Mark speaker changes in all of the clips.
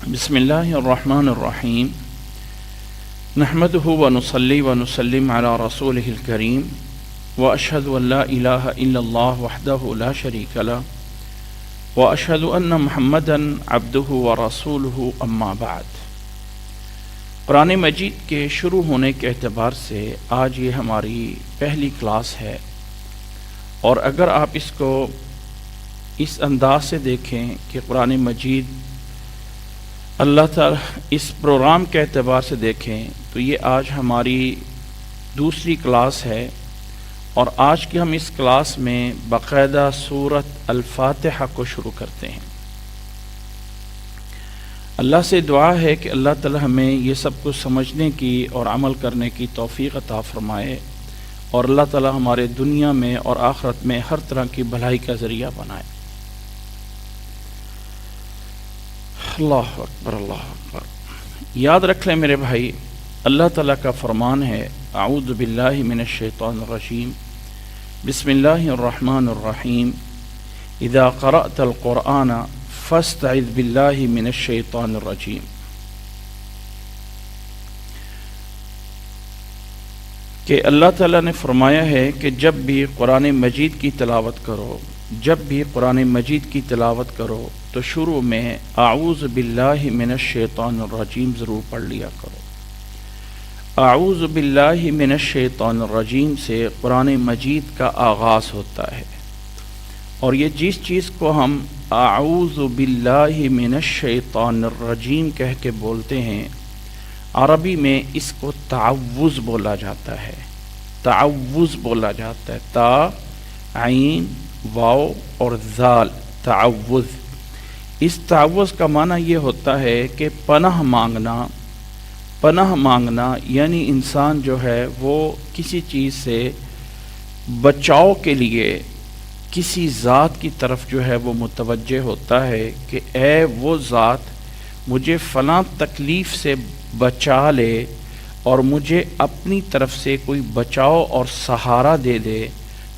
Speaker 1: بسم اللہ الرحمن الرحیم نحمده ونصلی ونسلم علی رسولہ الکریم واشہد ان لا الہ الا اللہ وحدہ لا شریک لہ واشہد ان محمدا عبدہ ورسولہ اما بعد۔ قرآن مجید کے شروع ہونے کے اعتبار سے آج یہ ہماری پہلی کلاس ہے، اور اگر آپ اس کو اس انداز سے دیکھیں کہ قرآن مجید اللہ تعالیٰ اس پروگرام کے اعتبار سے دیکھیں تو یہ آج ہماری دوسری کلاس ہے، اور آج کی ہم اس کلاس میں باقاعدہ سورۃ الفاتحہ کو شروع کرتے ہیں۔ اللہ سے دعا ہے کہ اللہ تعالیٰ ہمیں یہ سب کچھ سمجھنے کی اور عمل کرنے کی توفیق عطا فرمائے، اور اللہ تعالیٰ ہمارے دنیا میں اور آخرت میں ہر طرح کی بھلائی کا ذریعہ بنائے۔ اللہ اکبر اللہ اکبر۔ یاد رکھ لیں میرے بھائی، اللہ تعالیٰ کا فرمان ہے اعوذ باللہ من الشیطان الرجیم بسم اللہ الرحمن الرحیم اذا قرأت القرآن فاستعذ باللہ من الشیطان الرجیم، کہ اللہ تعالیٰ نے فرمایا ہے کہ جب بھی قرآن مجید کی تلاوت کرو، جب بھی قرآن مجید کی تلاوت کرو تو شروع میں اعوذ باللہ من الشیطان الرجیم ضرور پڑھ لیا کرو۔ اعوذ باللہ من الشیطان الرجیم سے قرآن مجید کا آغاز ہوتا ہے، اور یہ جس چیز کو ہم اعوذ باللہ من الشیطان الرجیم کہہ کے بولتے ہیں، عربی میں اس کو تعوذ بولا جاتا ہے۔ تعوذ بولا جاتا ہے، تا عین واو اور ذال، تعوذ۔ اس تعوذ کا معنی یہ ہوتا ہے کہ پناہ مانگنا۔ پناہ مانگنا یعنی انسان جو ہے وہ کسی چیز سے بچاؤ کے لیے کسی ذات کی طرف جو ہے وہ متوجہ ہوتا ہے کہ اے وہ ذات مجھے فلاں تکلیف سے بچا لے، اور مجھے اپنی طرف سے کوئی بچاؤ اور سہارا دے دے،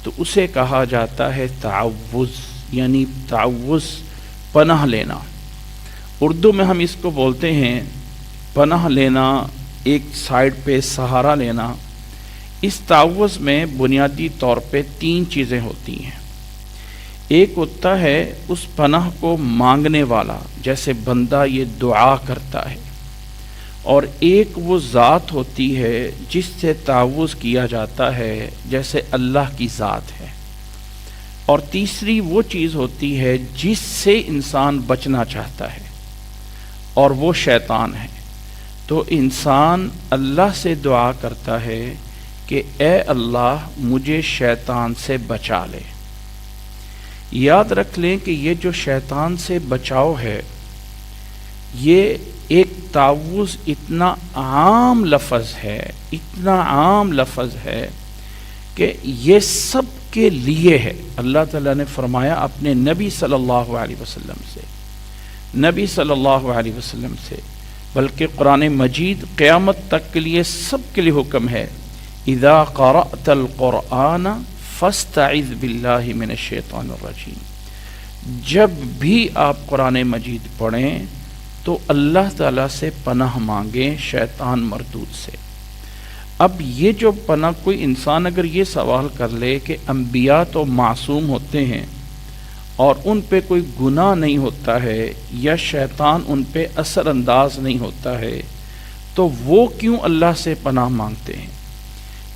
Speaker 1: تو اسے کہا جاتا ہے تعوذ، یعنی تعوذ پناہ لینا۔ اردو میں ہم اس کو بولتے ہیں پناہ لینا، ایک سائیڈ پہ سہارا لینا۔ اس تعوذ میں بنیادی طور پہ تین چیزیں ہوتی ہیں۔ ایک ہوتا ہے اس پناہ کو مانگنے والا، جیسے بندہ یہ دعا کرتا ہے، اور ایک وہ ذات ہوتی ہے جس سے تعوذ کیا جاتا ہے، جیسے اللہ کی ذات ہے، اور تیسری وہ چیز ہوتی ہے جس سے انسان بچنا چاہتا ہے، اور وہ شیطان ہے۔ تو انسان اللہ سے دعا کرتا ہے کہ اے اللہ مجھے شیطان سے بچا لے۔ یاد رکھ لیں کہ یہ جو شیطان سے بچاؤ ہے، یہ ایک تعوذ اتنا عام لفظ ہے، اتنا عام لفظ ہے کہ یہ سب کے لیے ہے۔ اللہ تعالیٰ نے فرمایا اپنے نبی صلی اللہ علیہ وسلم سے، نبی صلی اللہ علیہ وسلم سے، بلکہ قرآن مجید قیامت تک کے لیے سب کے لیے حکم ہے اذا قرأت القرآن فاستعذ باللہ من الشیطان الرجیم۔ جب بھی آپ قرآن مجید پڑھیں تو اللہ تعالیٰ سے پناہ مانگیں شیطان مردود سے۔ اب یہ جو پناہ، کوئی انسان اگر یہ سوال کر لے کہ انبیاء تو معصوم ہوتے ہیں اور ان پہ کوئی گناہ نہیں ہوتا ہے، یا شیطان ان پہ اثر انداز نہیں ہوتا ہے، تو وہ کیوں اللہ سے پناہ مانگتے ہیں؟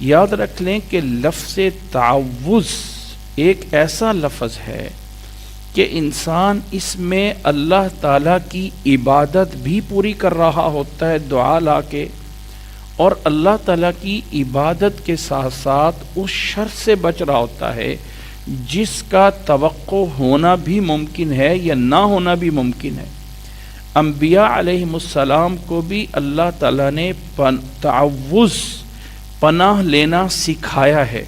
Speaker 1: یاد رکھ لیں کہ لفظ تعوذ ایک ایسا لفظ ہے کہ انسان اس میں اللہ تعالیٰ کی عبادت بھی پوری کر رہا ہوتا ہے دعا لا کے، اور اللہ تعالیٰ کی عبادت کے ساتھ ساتھ اس شر سے بچ رہا ہوتا ہے جس کا توقع ہونا بھی ممکن ہے یا نہ ہونا بھی ممکن ہے۔ انبیاء علیہم السلام کو بھی اللہ تعالیٰ نے تعوذ پناہ لینا سکھایا ہے۔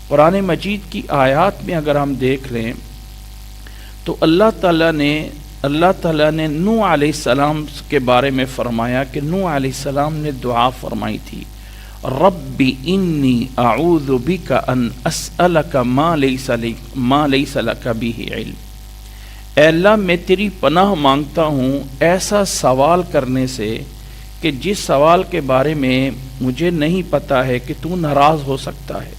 Speaker 1: قرآن مجید کی آیات میں اگر ہم دیکھ لیں تو اللہ تعالیٰ نے نوح علیہ السلام کے بارے میں فرمایا کہ نوح علیہ السلام نے دعا فرمائی تھی، رب انی اعوذ بک ان اسألک ما لیس لک بہ علم۔ اے اللہ میں تیری پناہ مانگتا ہوں ایسا سوال کرنے سے کہ جس سوال کے بارے میں مجھے نہیں پتا ہے کہ تو ناراض ہو سکتا ہے۔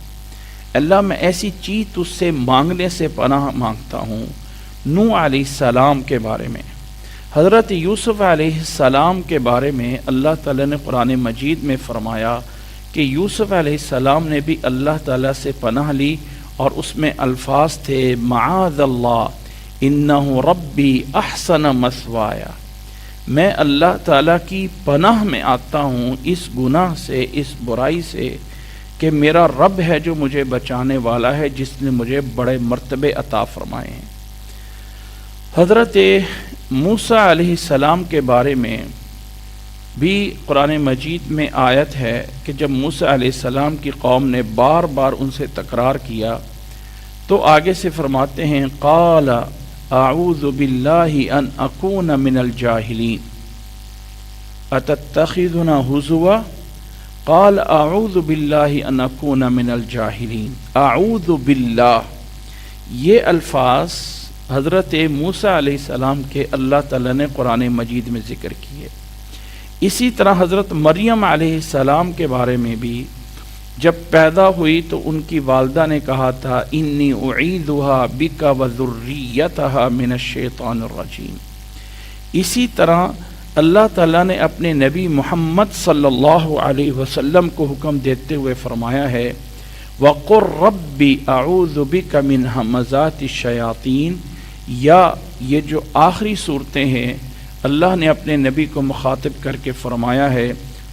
Speaker 1: اللہ میں ایسی چیز تجھ سے مانگنے سے پناہ مانگتا ہوں۔ نوح علیہ السلام کے بارے میں، حضرت یوسف علیہ السلام کے بارے میں اللہ تعالیٰ نے قرآن مجید میں فرمایا کہ یوسف علیہ السلام نے بھی اللہ تعالیٰ سے پناہ لی، اور اس میں الفاظ تھے معاذ اللہ انہ ربی احسن مثوایا، میں اللہ تعالیٰ کی پناہ میں آتا ہوں اس گناہ سے، اس برائی سے کہ میرا رب ہے جو مجھے بچانے والا ہے، جس نے مجھے بڑے مرتبے عطا فرمائے ہیں۔ حضرت موسیٰ علیہ السلام کے بارے میں بھی قرآن مجید میں آیت ہے کہ جب موسیٰ علیہ السلام کی قوم نے بار بار ان سے تکرار کیا تو آگے سے فرماتے ہیں قال اعوذ باللہ ان اکون من الجاہلین اتتخذنا ہزوا قال اعوذ باللہ ان اکون من الجاہلین۔ اعوذ باللہ، یہ الفاظ حضرت موسیٰ علیہ السلام کے اللہ تعالیٰ نے قرآن مجید میں ذکر کیے۔ اسی طرح حضرت مریم علیہ السلام کے بارے میں بھی جب پیدا ہوئی تو ان کی والدہ نے کہا تھا انی اعیذھا بک وذریتھا من الشیطان الرجیم۔ اسی طرح اللہ تعالیٰ نے اپنے نبی محمد صلی اللہ علیہ وسلم کو حکم دیتے ہوئے فرمایا ہے وَقُلْ رَبِّ أَعُوذُ بِكَ مِنْ ہَمَزَاتِ الشَّيَاطِينِ، یا یہ جو آخری صورتیں ہیں اللہ نے اپنے نبی کو مخاطب کر کے فرمایا ہے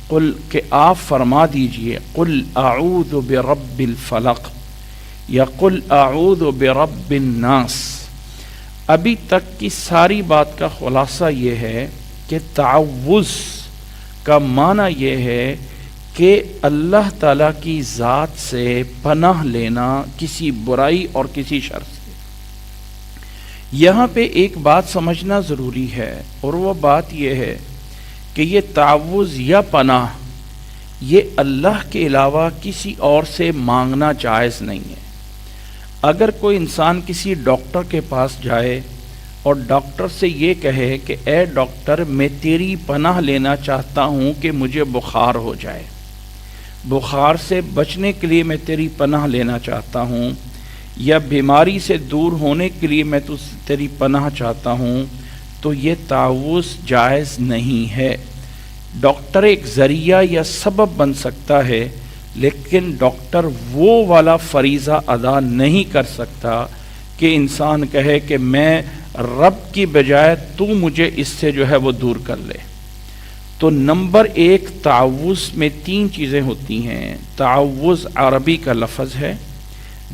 Speaker 1: قل، کہ آپ فرما دیجئے قل اعوذ برب الفلق یا قل اعوذ برب الناس۔ ابھی تک کی ساری بات کا خلاصہ یہ ہے کہ تعوذ کا معنی یہ ہے کہ اللہ تعالیٰ کی ذات سے پناہ لینا کسی برائی اور کسی شر سے۔ یہاں پہ ایک بات سمجھنا ضروری ہے، اور وہ بات یہ ہے کہ یہ تعوذ یا پناہ یہ اللہ کے علاوہ کسی اور سے مانگنا جائز نہیں ہے۔ اگر کوئی انسان کسی ڈاکٹر کے پاس جائے اور ڈاکٹر سے یہ کہے کہ اے ڈاکٹر میں تیری پناہ لینا چاہتا ہوں کہ مجھے بخار ہو جائے، بخار سے بچنے کے لیے میں تیری پناہ لینا چاہتا ہوں، یا بیماری سے دور ہونے کے لیے میں تیری پناہ چاہتا ہوں، تو یہ تعوذ جائز نہیں ہے۔ ڈاکٹر ایک ذریعہ یا سبب بن سکتا ہے، لیکن ڈاکٹر وہ والا فریضہ ادا نہیں کر سکتا کہ انسان کہے کہ میں رب کی بجائے تو مجھے اس سے جو ہے وہ دور کر لے۔ تو نمبر ایک، تعوذ میں تین چیزیں ہوتی ہیں۔ تعوذ عربی کا لفظ ہے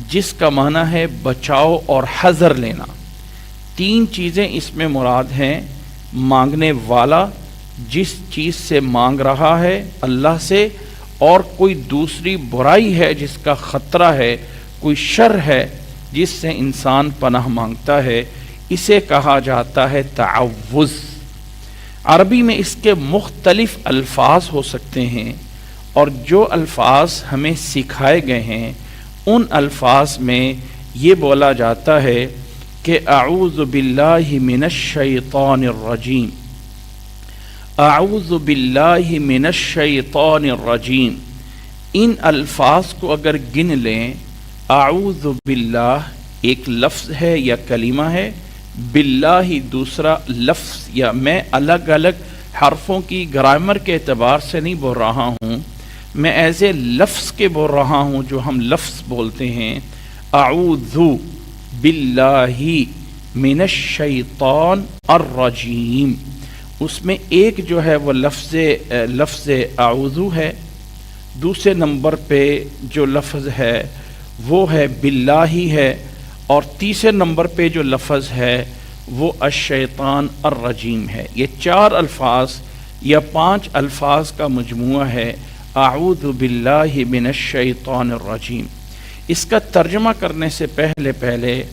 Speaker 1: جس کا معنی ہے بچاؤ اور حذر لینا۔ تین چیزیں اس میں مراد ہیں، مانگنے والا جس چیز سے مانگ رہا ہے اللہ سے، اور کوئی دوسری برائی ہے جس کا خطرہ ہے، کوئی شر ہے جس سے انسان پناہ مانگتا ہے، اسے کہا جاتا ہے تعوذ۔ عربی میں اس کے مختلف الفاظ ہو سکتے ہیں، اور جو الفاظ ہمیں سکھائے گئے ہیں ان الفاظ میں یہ بولا جاتا ہے کہ اعوذ باللہ من الشیطان الرجیم، اعوذ باللہ من الشیطان الرجیم۔ ان الفاظ کو اگر گن لیں، اعوذ باللہ ایک لفظ ہے یا کلمہ ہے، باللہ دوسرا لفظ، یا میں الگ الگ حرفوں کی گرامر کے اعتبار سے نہیں بول رہا ہوں، میں ایز اے لفظ کے بول رہا ہوں جو ہم لفظ بولتے ہیں۔ اعوذ باللہ من الشیطان الرجیم، اس میں ایک جو ہے وہ لفظ اعوذ ہے، دوسرے نمبر پہ جو لفظ ہے وہ ہے باللہ ہے، اور تیسرے نمبر پہ جو لفظ ہے وہ الشیطان الرجیم ہے۔ یہ چار الفاظ یا پانچ الفاظ کا مجموعہ ہے اعوذ باللہ من الشیطان الرجیم۔ اس کا ترجمہ کرنے سے پہلے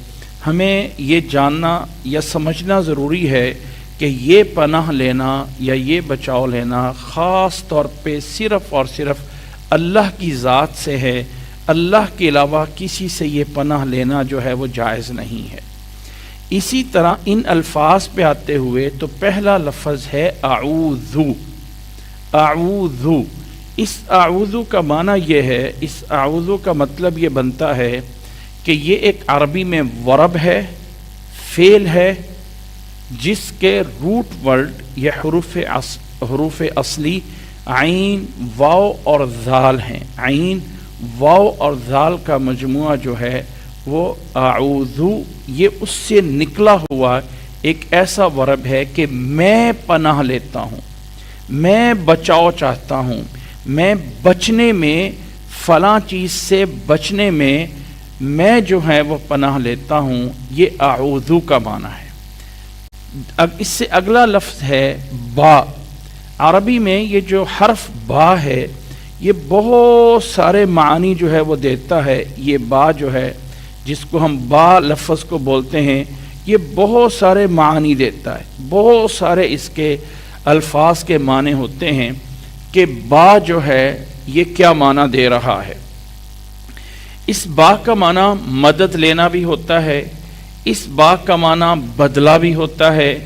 Speaker 1: ہمیں یہ جاننا یا سمجھنا ضروری ہے کہ یہ پناہ لینا یا یہ بچاؤ لینا خاص طور پہ صرف اور صرف اللہ کی ذات سے ہے، اللہ کے علاوہ کسی سے یہ پناہ لینا جو ہے وہ جائز نہیں ہے۔ اسی طرح ان الفاظ پہ آتے ہوئے تو پہلا لفظ ہے اعوذ. اعوذ، اس اعوذ کا معنی یہ ہے، اس اعوذ کا مطلب یہ بنتا ہے کہ یہ ایک عربی میں ورب ہے، فعل ہے، جس کے روٹ ورڈ یا حروف اصلی عین، واو اور ذال ہیں. عین، واو اور ذال کا مجموعہ جو ہے وہ اعوذ، یہ اس سے نکلا ہوا ایک ایسا ورب ہے کہ میں پناہ لیتا ہوں، میں بچاؤ چاہتا ہوں، میں بچنے میں، فلاں چیز سے بچنے میں جو ہے وہ پناہ لیتا ہوں. یہ اعوذ کا معنی ہے. اب اس سے اگلا لفظ ہے با. عربی میں یہ جو حرف با ہے یہ بہت سارے معنی جو ہے وہ دیتا ہے. یہ با جو ہے جس کو ہم با لفظ کو بولتے ہیں، یہ بہت سارے معنی دیتا ہے. بہت سارے اس کے الفاظ کے معنی ہوتے ہیں کہ با جو ہے یہ کیا معنی دے رہا ہے. اس با کا معنی مدد لینا بھی ہوتا ہے، اس با کا معنی بدلہ بھی ہوتا ہے،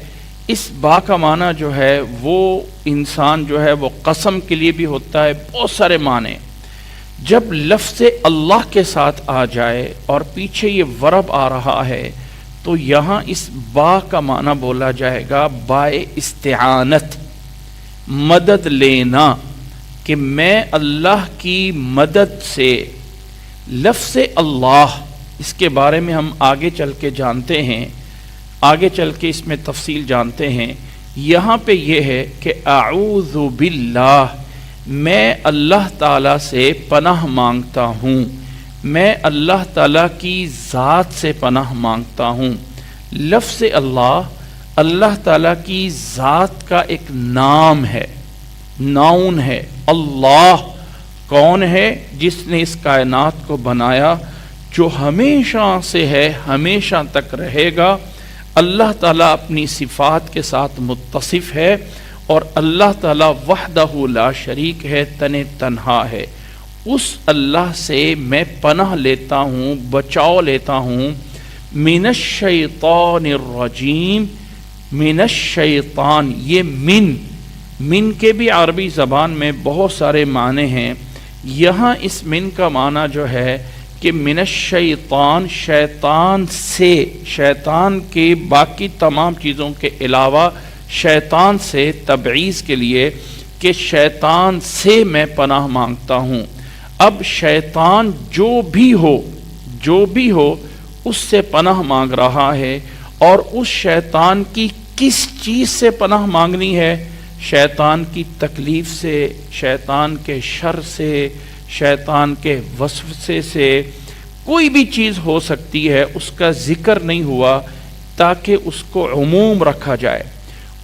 Speaker 1: اس با کا معنی جو ہے وہ انسان جو ہے وہ قسم کے لیے بھی ہوتا ہے. بہت سارے معنی. جب لفظ اللہ کے ساتھ آ جائے اور پیچھے یہ ورب آ رہا ہے تو یہاں اس با کا معنی بولا جائے گا بائے استعانت، مدد لینا، کہ میں اللہ کی مدد سے. لفظ اللہ اس کے بارے میں ہم آگے چل کے جانتے ہیں، آگے چل کے اس میں تفصیل جانتے ہیں. یہاں پہ یہ ہے کہ اعوذ باللہ، میں اللہ تعالیٰ سے پناہ مانگتا ہوں، میں اللہ تعالیٰ کی ذات سے پناہ مانگتا ہوں. لفظ اللہ اللہ تعالیٰ کی ذات کا ایک نام ہے، ناؤن ہے. اللہ کون ہے؟ جس نے اس کائنات کو بنایا، جو ہمیشہ سے ہے، ہمیشہ تک رہے گا. اللہ تعالیٰ اپنی صفات کے ساتھ متصف ہے اور اللہ تعالیٰ وحدہ لا شریک ہے، تنہا ہے. اس اللہ سے میں پناہ لیتا ہوں، بچاؤ لیتا ہوں. من الشیطان الرجیم، من الشیطان، یہ من کے بھی عربی زبان میں بہت سارے معنی ہیں. یہاں اس من کا معنی جو ہے کہ من الشیطان، شیطان سے، شیطان کے باقی تمام چیزوں کے علاوہ شیطان سے تبعیض کے لیے کہ شیطان سے میں پناہ مانگتا ہوں. اب شیطان جو بھی ہو اس سے پناہ مانگ رہا ہے. اور اس شیطان کی کس چیز سے پناہ مانگنی ہے؟ شیطان کی تکلیف سے، شیطان کے شر سے، شیطان کے وسوسے سے. کوئی بھی چیز ہو سکتی ہے، اس کا ذکر نہیں ہوا تاکہ اس کو عموم رکھا جائے.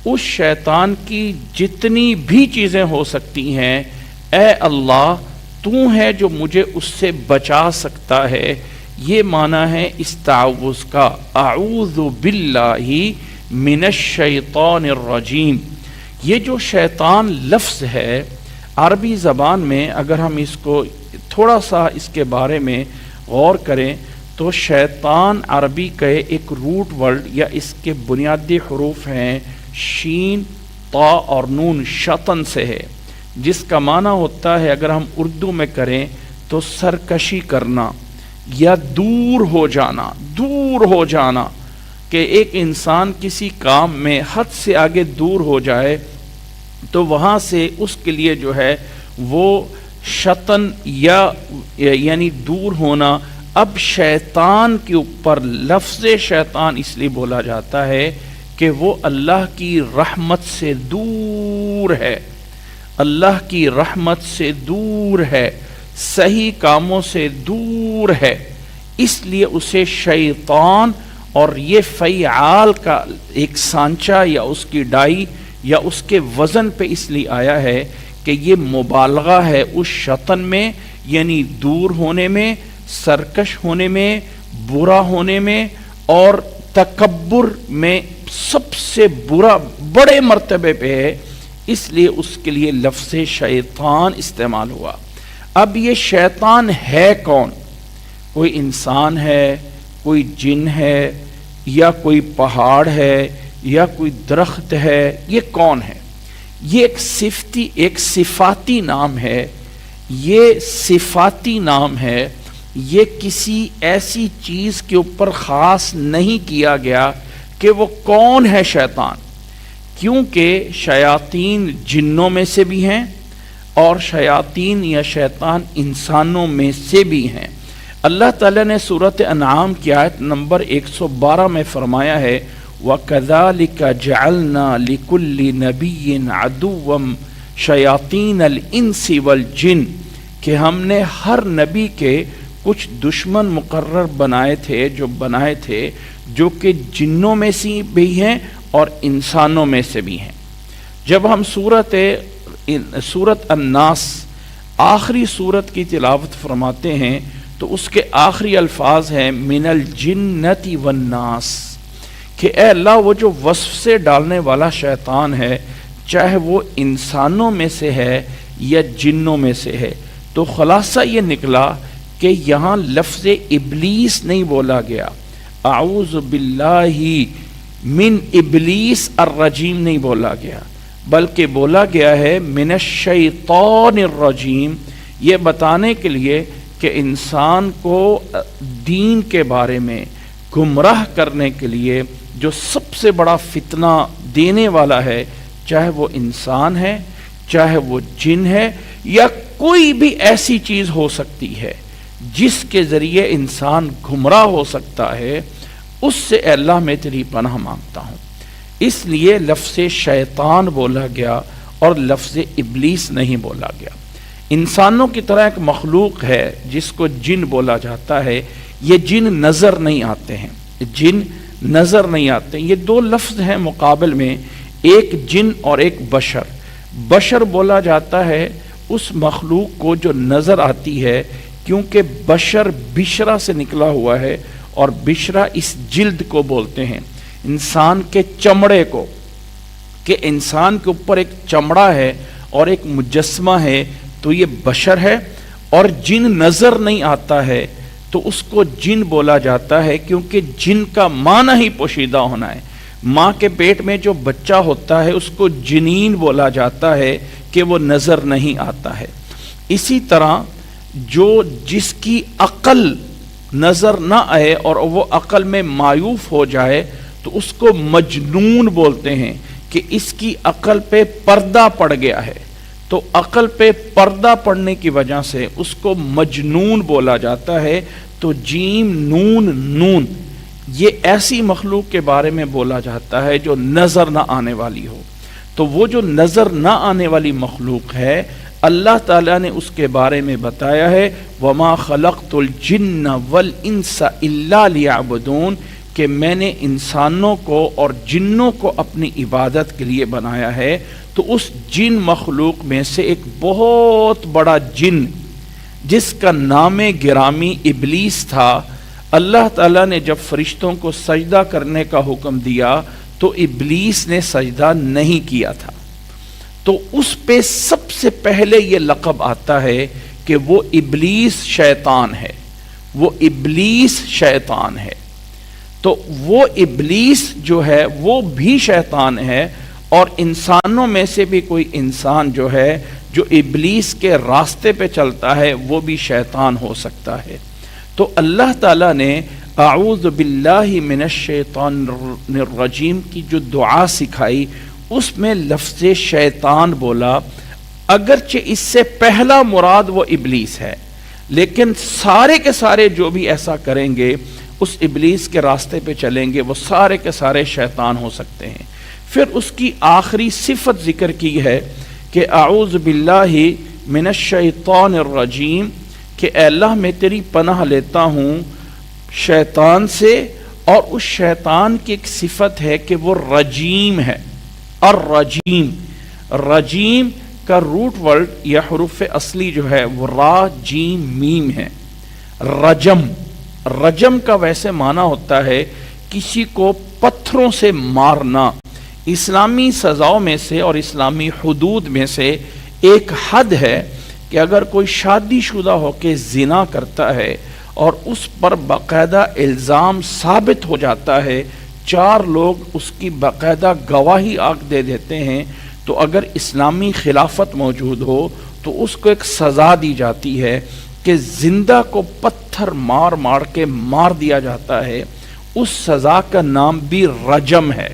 Speaker 1: اس شیطان کی جتنی بھی چیزیں ہو سکتی ہیں، اے اللہ تو ہے جو مجھے اس سے بچا سکتا ہے. یہ معنی ہے اس تعوذ کا، اعوذ باللہ من الشیطان الرجیم. یہ جو شیطان لفظ ہے عربی زبان میں، اگر ہم اس کو تھوڑا سا اس کے بارے میں غور کریں تو شیطان عربی کا ایک روٹ ورڈ یا اس کے بنیادی حروف ہیں شین، طا اور نون، شطن سے ہے، جس کا معنی ہوتا ہے اگر ہم اردو میں کریں تو سرکشی کرنا یا دور ہو جانا، کہ ایک انسان کسی کام میں حد سے آگے دور ہو جائے تو وہاں سے اس کے لیے جو ہے وہ شطن یعنی دور ہونا. اب شیطان کے اوپر لفظ شیطان اس لیے بولا جاتا ہے کہ وہ اللہ کی رحمت سے دور ہے، اللہ کی رحمت سے دور ہے، صحیح کاموں سے دور ہے. اس لیے اسے شیطان، اور یہ فعال کا ایک سانچہ یا اس کی ڈائی یا اس کے وزن پہ اس لیے آیا ہے کہ یہ مبالغہ ہے اس شطن میں، یعنی دور ہونے میں، سرکش ہونے میں، برا ہونے میں اور تکبر میں سب سے برا، بڑے مرتبے پہ ہے. اس لیے اس کے لیے لفظ شیطان استعمال ہوا. اب یہ شیطان ہے کون؟ کوئی انسان ہے، کوئی جن ہے، یا کوئی پہاڑ ہے یا کوئی درخت ہے، یہ کون ہے؟ یہ ایک صفاتی نام ہے، یہ صفاتی نام ہے، یہ کسی ایسی چیز کے اوپر خاص نہیں کیا گیا کہ وہ کون ہے شیطان، کیونکہ شیاطین جنوں میں سے بھی ہیں اور شیاطین یا شیطان انسانوں میں سے بھی ہیں۔ اللہ تعالیٰ نے سورۃ انعام کی آیت نمبر 112 میں فرمایا ہے وَكَذَلِكَ جَعَلْنَا لِكُلِّ نَبِيٍّ عَدُوًّا شَيَاطِينَ الْإِنسِ وَالْجِنِّ، کہ ہم نے ہر نبی کے کچھ دشمن مقرر بنائے تھے جو کہ جنوں میں سے بھی ہیں اور انسانوں میں سے بھی ہیں۔ جب ہم سورۃ الناس آخری سورت کی تلاوت فرماتے ہیں تو اس کے آخری الفاظ ہیں من الجنۃ والناس، کہ اے اللہ وہ جو وصف سے ڈالنے والا شیطان ہے چاہے وہ انسانوں میں سے ہے یا جنوں میں سے ہے۔ تو خلاصہ یہ نکلا کہ یہاں لفظ ابلیس نہیں بولا گیا، اعوذ باللہ من ابلیس الرجیم نہیں بولا گیا، بلکہ بولا گیا ہے من الشیطان الرجیم، یہ بتانے کے لیے کہ انسان کو دین کے بارے میں گمراہ کرنے کے لیے جو سب سے بڑا فتنہ دینے والا ہے، چاہے وہ انسان ہے، چاہے وہ جن ہے، یا کوئی بھی ایسی چیز ہو سکتی ہے جس کے ذریعے انسان گمراہ ہو سکتا ہے، اس سے اے اللہ میں تیری پناہ مانگتا ہوں۔ اس لیے لفظ شیطان بولا گیا اور لفظ ابلیس نہیں بولا گیا۔ انسانوں کی طرح ایک مخلوق ہے جس کو جن بولا جاتا ہے، یہ جن نظر نہیں آتے ہیں، جن نظر نہیں آتے، یہ دو لفظ ہیں مقابل میں، ایک جن اور ایک بشر۔ بشر بولا جاتا ہے اس مخلوق کو جو نظر آتی ہے، کیونکہ بشر بشرا سے نکلا ہوا ہے، اور بشرا اس جلد کو بولتے ہیں، انسان کے چمڑے کو، کہ انسان کے اوپر ایک چمڑا ہے اور ایک مجسمہ ہے، تو یہ بشر ہے۔ اور جن نظر نہیں آتا ہے تو اس کو جن بولا جاتا ہے، کیونکہ جن کا معنی ہی پوشیدہ ہونا ہے۔ ماں کے پیٹ میں جو بچہ ہوتا ہے اس کو جنین بولا جاتا ہے کہ وہ نظر نہیں آتا ہے۔ اسی طرح جس کی عقل نظر نہ آئے اور وہ عقل میں معیوف ہو جائے تو اس کو مجنون بولتے ہیں، کہ اس کی عقل پہ پردہ پڑ گیا ہے، تو عقل پہ پردہ پڑنے کی وجہ سے اس کو مجنون بولا جاتا ہے۔ تو جیم نون نون، یہ ایسی مخلوق کے بارے میں بولا جاتا ہے جو نظر نہ آنے والی ہو۔ تو وہ جو نظر نہ آنے والی مخلوق ہے، اللہ تعالیٰ نے اس کے بارے میں بتایا ہے وَمَا خَلَقْتُ الْجِنَّ وَالْإِنسَ إِلَّا لِيَعْبُدُونَ، کہ میں نے انسانوں کو اور جنوں کو اپنی عبادت کے لیے بنایا ہے۔ تو اس جن مخلوق میں سے ایک بہت بڑا جن جس کا نام گرامی ابلیس تھا، اللہ تعالیٰ نے جب فرشتوں کو سجدہ کرنے کا حکم دیا تو ابلیس نے سجدہ نہیں کیا تھا، تو اس پہ سب سے پہلے یہ لقب آتا ہے کہ وہ ابلیس شیطان ہے، وہ ابلیس شیطان ہے۔ تو وہ ابلیس جو ہے وہ بھی شیطان ہے، اور انسانوں میں سے بھی کوئی انسان جو ہے جو ابلیس کے راستے پہ چلتا ہے وہ بھی شیطان ہو سکتا ہے۔ تو اللہ تعالیٰ نے اعوذ باللہ من الشیطان الرجیم کی جو دعا سکھائی اس میں لفظ شیطان بولا، اگرچہ اس سے پہلا مراد وہ ابلیس ہے، لیکن سارے کے سارے جو بھی ایسا کریں گے، اس ابلیس کے راستے پہ چلیں گے، وہ سارے کے سارے شیطان ہو سکتے ہیں۔ پھر اس کی آخری صفت ذکر کی ہے کہ اعوذ باللہ من الشیطان الرجیم، کہ اے اللہ میں تیری پناہ لیتا ہوں شیطان سے، اور اس شیطان کی ایک صفت ہے کہ وہ رجیم ہے۔ الرجیم، رجیم کا روٹ ورڈ یا حروف اصلی جو ہے وہ را جیم میم ہے۔ رجم، رجم کا ویسے معنی ہوتا ہے کسی کو پتھروں سے مارنا۔ اسلامی سزاؤں میں سے اور اسلامی حدود میں سے ایک حد ہے کہ اگر کوئی شادی شدہ ہو کے زنا کرتا ہے اور اس پر باقاعدہ الزام ثابت ہو جاتا ہے، 4 لوگ اس کی باقاعدہ گواہی آگ دے دیتے ہیں، تو اگر اسلامی خلافت موجود ہو تو اس کو ایک سزا دی جاتی ہے کہ زندہ کو پتھر مار مار کے مار دیا جاتا ہے۔ اس سزا کا نام بھی رجم ہے،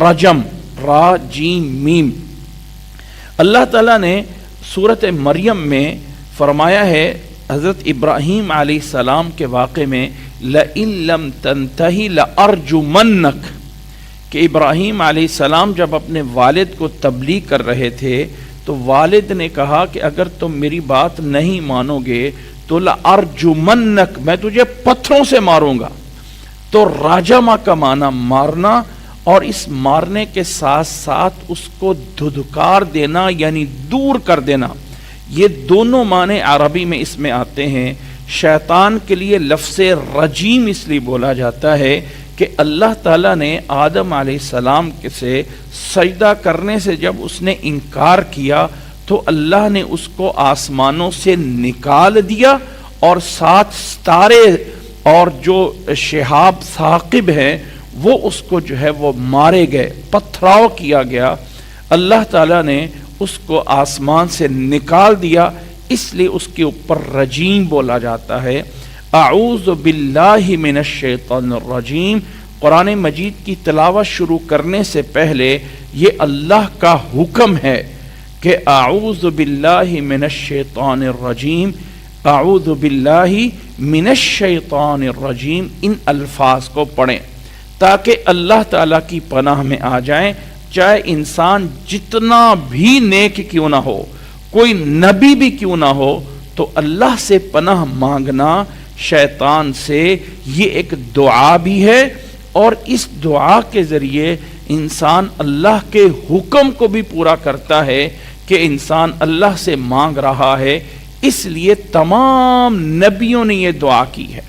Speaker 1: رجم، را جیم میم۔ اللہ تعالیٰ نے سورۃ مریم میں فرمایا ہے حضرت ابراہیم علیہ السلام کے واقعے میں، لَإِن لَّمْ تَنْتَهِ لَأَرْجُمَنَّكَ، کہ ابراہیم علیہ السلام جب اپنے والد کو تبلیغ کر رہے تھے تو والد نے کہا کہ اگر تم میری بات نہیں مانو گے تو لَأَرْجُمَنَّكَ، میں تجھے پتھروں سے ماروں گا۔ تو راجمہ کا معنی مارنا، اور اس مارنے کے ساتھ ساتھ اس کو دھدکار دینا یعنی دور کر دینا، یہ دونوں معنی عربی میں اس میں آتے ہیں۔ شیطان کے لیے لفظ رجیم اس لیے بولا جاتا ہے کہ اللہ تعالیٰ نے آدم علیہ السلام سے سجدہ کرنے سے جب اس نے انکار کیا تو اللہ نے اس کو آسمانوں سے نکال دیا، اور 7 ستارے اور جو شہاب ثاقب ہیں وہ اس کو جو ہے وہ مارے گئے، پتھراؤ کیا گیا۔ اللہ تعالیٰ نے اس کو آسمان سے نکال دیا، اس لیے اس کے اوپر رجیم بولا جاتا ہے۔ اعوذ باللہ من الشیطان الرجیم، قرآن مجید کی تلاوت شروع کرنے سے پہلے یہ اللہ کا حکم ہے کہ اعوذ باللہ من الشیطان الرجیم، اعوذ باللہ من الشیطان الرجیم، ان الفاظ کو پڑھیں تاکہ اللہ تعالیٰ کی پناہ میں آ جائیں، چاہے انسان جتنا بھی نیک کیوں نہ ہو، کوئی نبی بھی کیوں نہ ہو، تو اللہ سے پناہ مانگنا شیطان سے یہ ایک دعا بھی ہے، اور اس دعا کے ذریعے انسان اللہ کے حکم کو بھی پورا کرتا ہے کہ انسان اللہ سے مانگ رہا ہے۔ اس لیے تمام نبیوں نے یہ دعا کی ہے۔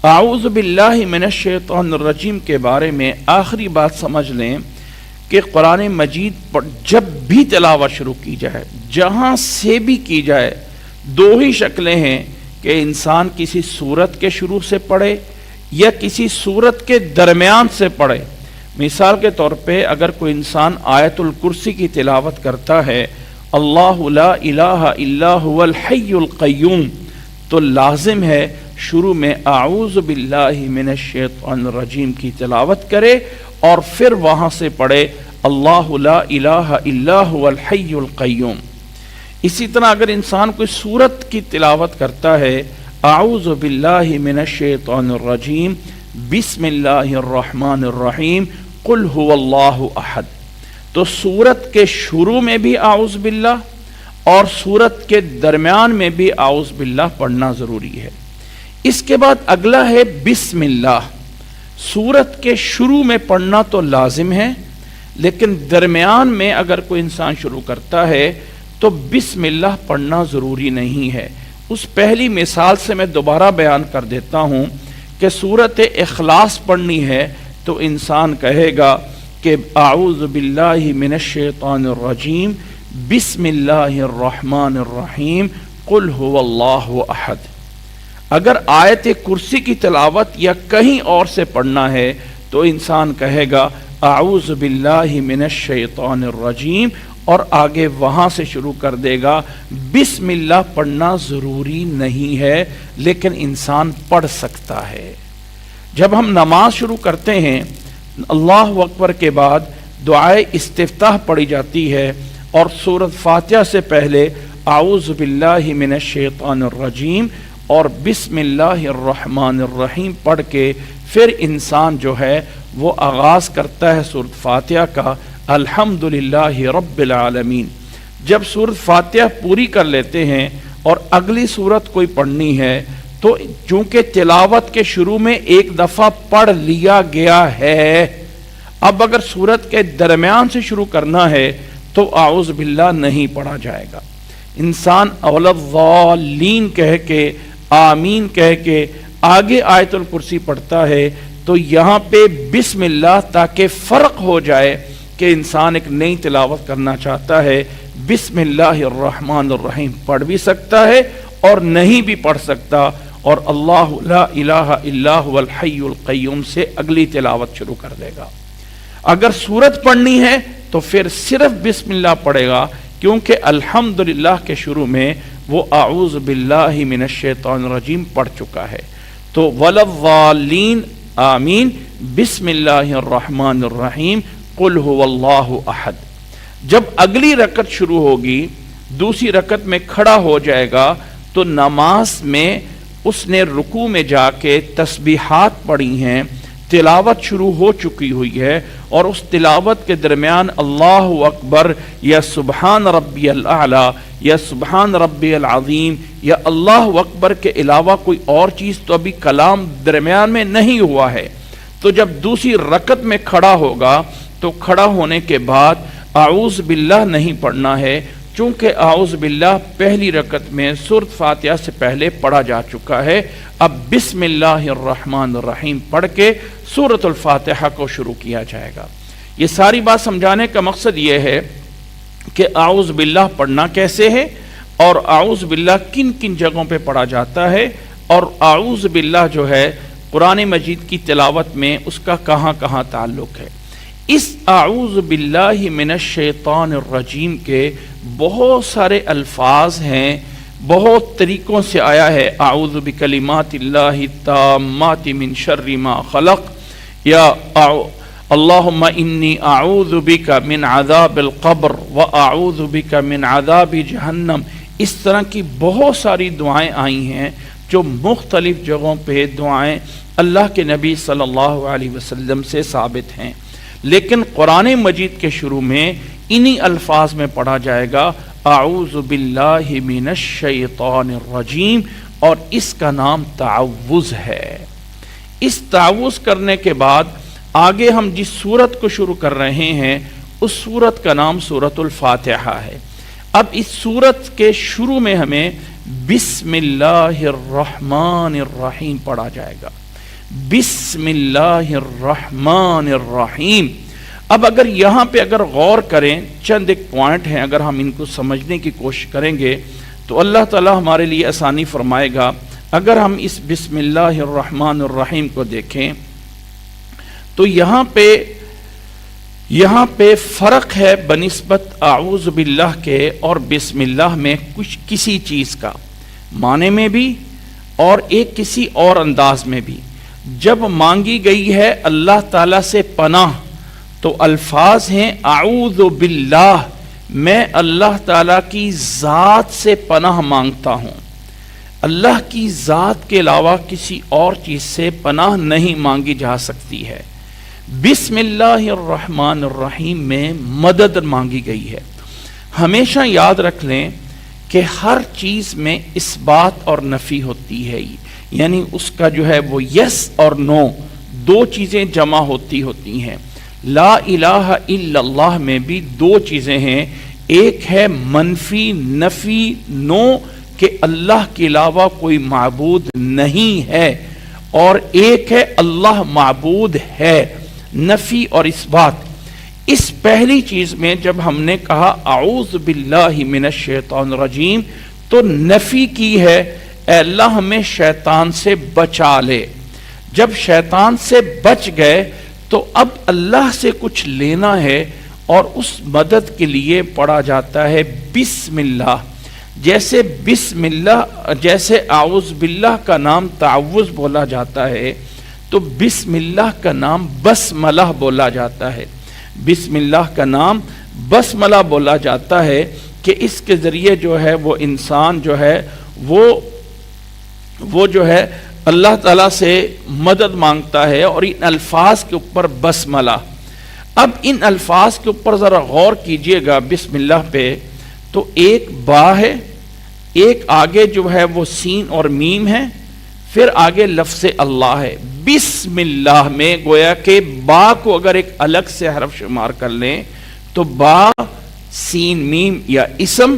Speaker 1: اعوذ باللہ من الشیطان الرجیم کے بارے میں آخری بات سمجھ لیں کہ قرآن مجید پر جب بھی تلاوت شروع کی جائے، جہاں سے بھی کی جائے، 2 ہی شکلیں ہیں کہ انسان کسی سورت کے شروع سے پڑھے یا کسی سورت کے درمیان سے پڑھے۔ مثال کے طور پہ اگر کوئی انسان آیت الکرسی کی تلاوت کرتا ہے، اللہ لا الہ الا هو الحی القیوم، تو لازم ہے شروع میں اعوذ باللہ من الشیطان الرجیم کی تلاوت کرے اور پھر وہاں سے پڑھے اللہ لا الہ الا هو الحی القیوم۔ اسی طرح اگر انسان کوئی سورت کی تلاوت کرتا ہے، اعوذ باللہ من الشیطان الرجیم، بسم اللہ الرحمن الرحیم، قل هو اللہ احد، تو سورت کے شروع میں بھی اعوذ باللہ اور سورت کے درمیان میں بھی اعوذ باللہ پڑھنا ضروری ہے۔ اس کے بعد اگلا ہے بسم اللہ۔ سورت کے شروع میں پڑھنا تو لازم ہے، لیکن درمیان میں اگر کوئی انسان شروع کرتا ہے تو بسم اللہ پڑھنا ضروری نہیں ہے۔ اس پہلی مثال سے میں دوبارہ بیان کر دیتا ہوں کہ سورت اخلاص پڑھنی ہے تو انسان کہے گا کہ اعوذ باللہ من الشیطان الرجیم، بسم اللہ الرحمن الرحیم، قل هو اللہ احد۔ اگر آیت کرسی کی تلاوت یا کہیں اور سے پڑھنا ہے تو انسان کہے گا اعوذ باللہ من الشیطان الرجیم، اور آگے وہاں سے شروع کر دے گا۔ بسم اللہ پڑھنا ضروری نہیں ہے، لیکن انسان پڑھ سکتا ہے۔ جب ہم نماز شروع کرتے ہیں، اللہ اکبر کے بعد دعائے استفتاح پڑھی جاتی ہے، اور سورۃ فاتحہ سے پہلے اعوذ باللہ من الشیطان الرجیم اور بسم اللہ الرحمن الرحیم پڑھ کے پھر انسان جو ہے وہ آغاز کرتا ہے سورۃ فاتحہ کا، الحمدللہ رب العالمین۔ جب سورۃ فاتحہ پوری کر لیتے ہیں اور اگلی سورت کوئی پڑھنی ہے تو چونکہ تلاوت کے شروع میں ایک دفعہ پڑھ لیا گیا ہے، اب اگر سورت کے درمیان سے شروع کرنا ہے تو اعوذ باللہ نہیں پڑھا جائے گا۔ انسان اول الضالین کہہ کے، آمین کہہ کے آگے آیت الکرسی پڑھتا ہے تو یہاں پہ بسم اللہ، تاکہ فرق ہو جائے کہ انسان ایک نئی تلاوت کرنا چاہتا ہے، بسم اللہ الرحمن الرحیم پڑھ بھی سکتا ہے اور نہیں بھی پڑھ سکتا، اور اللہ لا الہ الا هو الحی القیوم سے اگلی تلاوت شروع کر دے گا۔ اگر سورت پڑھنی ہے تو پھر صرف بسم اللہ پڑھے گا، کیونکہ الحمدللہ کے شروع میں وہ اعوذ باللہ من الشیطان الرجیم پڑھ چکا ہے۔ تو وَلَضَّالِّينَ آمین، بسم اللہ الرحمن الرحیم، قل هو اللہ احد۔ جب اگلی رکعت شروع ہوگی، دوسری رکعت میں کھڑا ہو جائے گا، تو نماز میں اس نے رکوع میں جا کے تسبیحات پڑھی ہیں، تلاوت شروع ہو چکی ہوئی ہے، اور اس تلاوت کے درمیان اللہ اکبر یا سبحان ربی الاعلی یا سبحان ربی العظیم یا اللہ اکبر کے علاوہ کوئی اور چیز تو ابھی کلام درمیان میں نہیں ہوا ہے۔ تو جب دوسری رکعت میں کھڑا ہوگا تو کھڑا ہونے کے بعد اعوذ باللہ نہیں پڑھنا ہے، چونکہ اعوذ باللہ پہلی رکعت میں سورۃ فاتحہ سے پہلے پڑھا جا چکا ہے۔ اب بسم اللہ الرحمن الرحیم پڑھ کے سورۃ الفاتحہ کو شروع کیا جائے گا۔ یہ ساری بات سمجھانے کا مقصد یہ ہے کہ اعوذ باللہ پڑھنا کیسے ہے، اور اعوذ باللہ کن کن جگہوں پہ پڑھا جاتا ہے، اور اعوذ باللہ جو ہے قرآن مجید کی تلاوت میں اس کا کہاں کہاں تعلق ہے۔ اس اعوذ باللہ من الشیطان الرجیم کے بہت سارے الفاظ ہیں، بہت طریقوں سے آیا ہے۔ اعوذ بکلمات اللہ التامات من شر ما خلق، یا اللہم انی اعوذ بک من عذاب القبر واعوذ بک من عذاب جہنم۔ اس طرح کی بہت ساری دعائیں آئی ہیں جو مختلف جگہوں پہ دعائیں اللہ کے نبی صلی اللہ علیہ وسلم سے ثابت ہیں، لیکن قرآن مجید کے شروع میں انہی الفاظ میں پڑھا جائے گا اعوذ باللہ من الشیطان الرجیم، اور اس کا نام تعوذ ہے۔ اس تعوذ کرنے کے بعد آگے ہم جس سورت کو شروع کر رہے ہیں اس سورت کا نام سورۃ الفاتحہ ہے۔ اب اس سورت کے شروع میں ہمیں بسم اللہ الرحمن الرحیم پڑھا جائے گا، بسم اللہ الرحمن الرحیم۔ اب اگر یہاں پہ اگر غور کریں، چند ایک پوائنٹ ہیں، اگر ہم ان کو سمجھنے کی کوشش کریں گے تو اللہ تعالی ہمارے لیے آسانی فرمائے گا۔ اگر ہم اس بسم اللہ الرحمن الرحیم کو دیکھیں تو یہاں پہ فرق ہے بنسبت اعوذ باللہ کے اور بسم اللہ میں کچھ کسی چیز کا، معنی میں بھی اور ایک کسی اور انداز میں بھی۔ جب مانگی گئی ہے اللہ تعالیٰ سے پناہ تو الفاظ ہیں اعوذ باللہ، میں اللہ تعالیٰ کی ذات سے پناہ مانگتا ہوں۔ اللہ کی ذات کے علاوہ کسی اور چیز سے پناہ نہیں مانگی جا سکتی ہے۔ بسم اللہ الرحمن الرحیم میں مدد مانگی گئی ہے۔ ہمیشہ یاد رکھ لیں کہ ہر چیز میں اثبات اور نفی ہوتی ہے، یعنی اس کا جو ہے وہ یس اور نو دو چیزیں جمع ہوتی ہیں۔ لا الہ الا اللہ میں بھی دو چیزیں ہیں، ایک ہے منفی نفی نو کہ اللہ کے علاوہ کوئی معبود نہیں ہے، اور ایک ہے اللہ معبود ہے، نفی اور اثبات۔ اس پہلی چیز میں جب ہم نے کہا اعوذ باللہ من الشیطان الرجیم تو نفی کی ہے، اے اللہ ہمیں شیطان سے بچا لے۔ جب شیطان سے بچ گئے تو اب اللہ سے کچھ لینا ہے، اور اس مدد کے لیے پڑھا جاتا ہے بسم اللہ۔ جیسے بسم اللہ، جیسے اعوذ باللہ کا نام تعوذ بولا جاتا ہے تو بسم اللہ کا نام بسملہ بولا جاتا ہے۔ بسم اللہ کا نام بسملہ بولا جاتا ہے کہ اس کے ذریعے جو ہے وہ انسان جو ہے وہ جو ہے اللہ تعالیٰ سے مدد مانگتا ہے، اور ان الفاظ کے اوپر بسملہ۔ اب ان الفاظ کے اوپر ذرا غور کیجئے گا، بسم اللہ پہ تو ایک با ہے، ایک آگے جو ہے وہ سین اور میم ہے، پھر آگے لفظ اللہ ہے۔ بسم اللہ میں گویا کہ با کو اگر ایک الگ سے حرف شمار کر لیں تو با سین میم یا اسم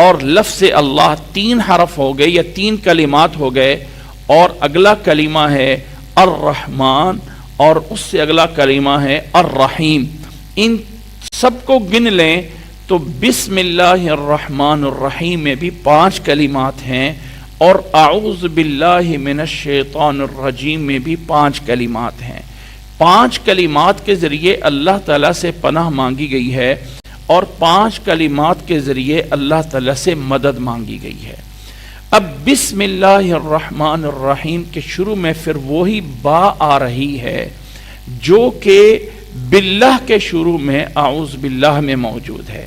Speaker 1: اور لفظ اللہ تین حرف ہو گئے یا تین کلمات ہو گئے، اور اگلا کلمہ ہے الرحمن اور اس سے اگلا کلمہ ہے الرحیم۔ ان سب کو گن لیں تو بسم اللہ الرحمن الرحیم میں بھی 5 کلمات ہیں، اور اعوذ باللہ من الشیطان الرجیم میں بھی 5 کلمات ہیں. 5 کلمات کے ذریعے اللہ تعالیٰ سے پناہ مانگی گئی ہے اور 5 کلمات کے ذریعے اللہ تعالیٰ سے مدد مانگی گئی ہے. اب بسم اللہ الرحمن الرحیم کے شروع میں پھر وہی با آ رہی ہے جو کہ باللہ کے شروع میں اعوذ باللہ میں موجود ہے.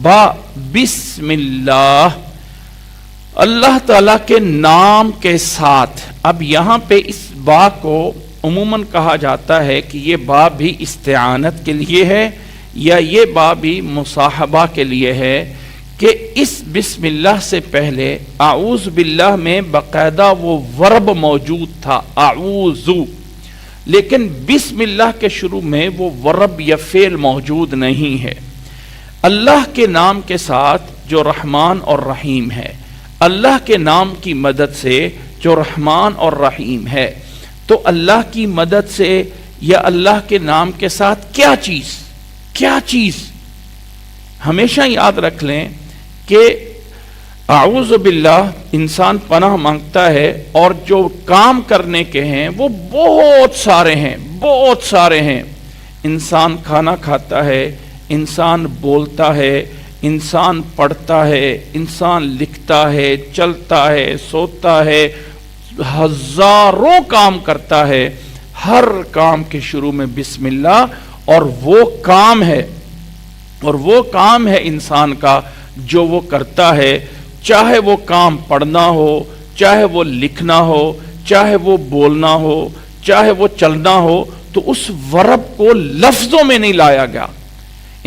Speaker 1: با بسم اللہ، اللہ تعالیٰ کے نام کے ساتھ. اب یہاں پہ اس با کو عموماً کہا جاتا ہے کہ یہ با بھی استعانت کے لیے ہے یا یہ با بھی مصاحبہ کے لیے ہے کہ اس بسم اللہ سے پہلے اعوذ باللہ میں باقاعدہ وہ ورب موجود تھا اعوذ، لیکن بسم اللہ کے شروع میں وہ ورب یا فعل موجود نہیں ہے. اللہ کے نام کے ساتھ جو رحمان اور رحیم ہے، اللہ کے نام کی مدد سے جو رحمان اور رحیم ہے، تو اللہ کی مدد سے یا اللہ کے نام کے ساتھ کیا چیز ہمیشہ یاد رکھ لیں کہ اعوذ باللہ انسان پناہ مانگتا ہے اور جو کام کرنے کے ہیں وہ بہت سارے ہیں. انسان کھانا کھاتا ہے، انسان بولتا ہے، انسان پڑھتا ہے، انسان لکھتا ہے، چلتا ہے، سوتا ہے، ہزاروں کام کرتا ہے. ہر کام کے شروع میں بسم اللہ، اور وہ کام ہے انسان کا جو وہ کرتا ہے، چاہے وہ کام پڑھنا ہو، چاہے وہ لکھنا ہو، چاہے وہ بولنا ہو، چاہے وہ چلنا ہو، تو اس ورب کو لفظوں میں نہیں لایا گیا.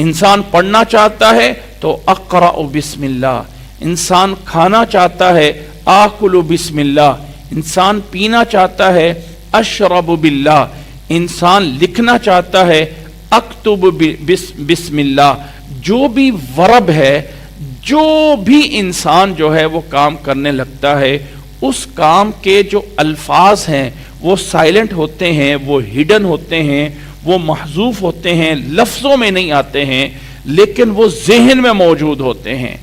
Speaker 1: انسان پڑھنا چاہتا ہے تو اقرأ بسم اللہ، انسان کھانا چاہتا ہے آکل بسم اللہ، انسان پینا چاہتا ہے اشرب باللہ، انسان لکھنا چاہتا ہے اکتب بسم اللہ. جو بھی ورب ہے، جو بھی انسان جو ہے وہ کام کرنے لگتا ہے، اس کام کے جو الفاظ ہیں وہ سائلنٹ ہوتے ہیں، وہ ہڈن ہوتے ہیں، وہ محذوف ہوتے ہیں، لفظوں میں نہیں آتے ہیں، لیکن وہ ذہن میں موجود ہوتے ہیں.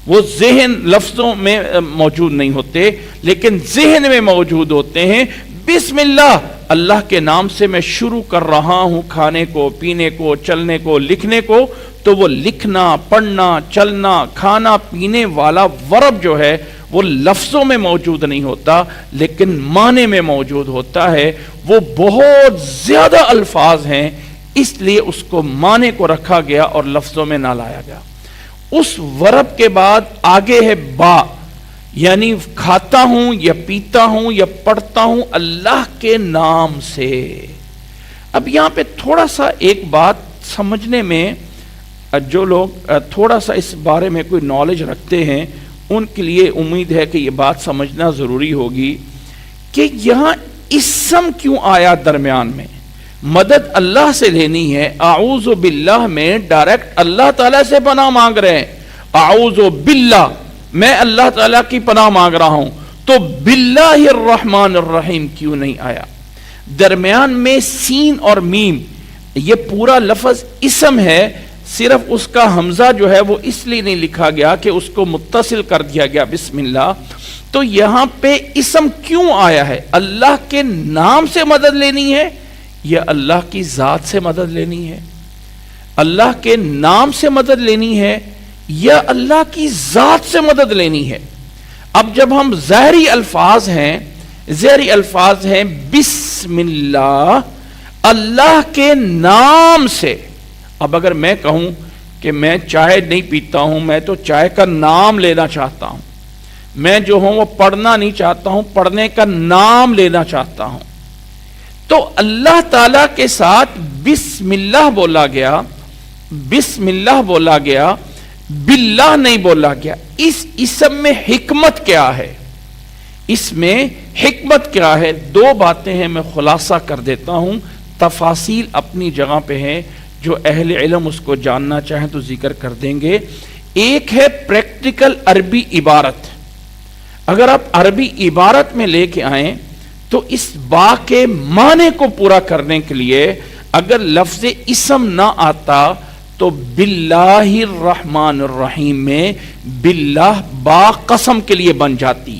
Speaker 1: وہ ذہن لفظوں میں موجود نہیں ہوتے لیکن ذہن میں موجود ہوتے ہیں. بسم اللہ، اللہ کے نام سے میں شروع کر رہا ہوں کھانے کو، پینے کو، چلنے کو، لکھنے کو. تو وہ لکھنا، پڑھنا، چلنا، کھانا پینے والا ورب جو ہے وہ لفظوں میں موجود نہیں ہوتا لیکن معنی میں موجود ہوتا ہے. وہ بہت زیادہ الفاظ ہیں، اس لیے اس کو معنی کو رکھا گیا اور لفظوں میں نہ لایا گیا. اس ورب کے بعد آگے ہے با، یعنی کھاتا ہوں یا پیتا ہوں یا پڑھتا ہوں اللہ کے نام سے. اب یہاں پہ تھوڑا سا ایک بات سمجھنے میں، جو لوگ تھوڑا سا اس بارے میں کوئی نالج رکھتے ہیں ان کے لیے امید ہے کہ یہ بات سمجھنا ضروری ہوگی کہ یہاں اسم کیوں آیا درمیان میں. مدد اللہ سے لینی ہے، اعوذ باللہ میں ڈائریکٹ اللہ تعالیٰ سے پناہ مانگ رہے ہیں. اعوذ باللہ، میں اللہ تعالیٰ کی پناہ مانگ رہا ہوں، تو باللہ الرحمن الرحیم کیوں نہیں آیا؟ درمیان میں سین اور میم، یہ پورا لفظ اسم ہے، صرف اس کا حمزہ جو ہے وہ اس لیے نہیں لکھا گیا کہ اس کو متصل کر دیا گیا بسم اللہ. تو یہاں پہ اسم کیوں آیا ہے؟ اللہ کے نام سے مدد لینی ہے یا اللہ کی ذات سے مدد لینی ہے؟ اللہ کے نام سے مدد لینی ہے یا اللہ کی ذات سے مدد لینی ہے؟ اب جب ہم ظاہری الفاظ ہیں بسم اللہ، اللہ کے نام سے. اب اگر میں کہوں کہ میں چائے نہیں پیتا ہوں، میں تو چائے کا نام لینا چاہتا ہوں، میں جو ہوں وہ پڑھنا نہیں چاہتا ہوں، پڑھنے کا نام لینا چاہتا ہوں، تو اللہ تعالیٰ کے ساتھ بسم اللہ بولا گیا، بسم اللہ بولا گیا، باللہ نہیں بولا گیا. اس اسم میں حکمت کیا ہے؟ اس میں حکمت کیا ہے؟ 2 باتیں ہیں، میں خلاصہ کر دیتا ہوں، تفاصیل اپنی جگہ پہ ہیں، جو اہل علم اس کو جاننا چاہیں تو ذکر کر دیں گے. ایک ہے پریکٹیکل عربی عبارت. اگر آپ عربی عبارت میں لے کے آئیں تو اس با کے معنی کو پورا کرنے کے لیے اگر لفظ اسم نہ آتا تو باللہ الرحمن الرحیم میں باللہ با قسم کے لیے بن جاتی.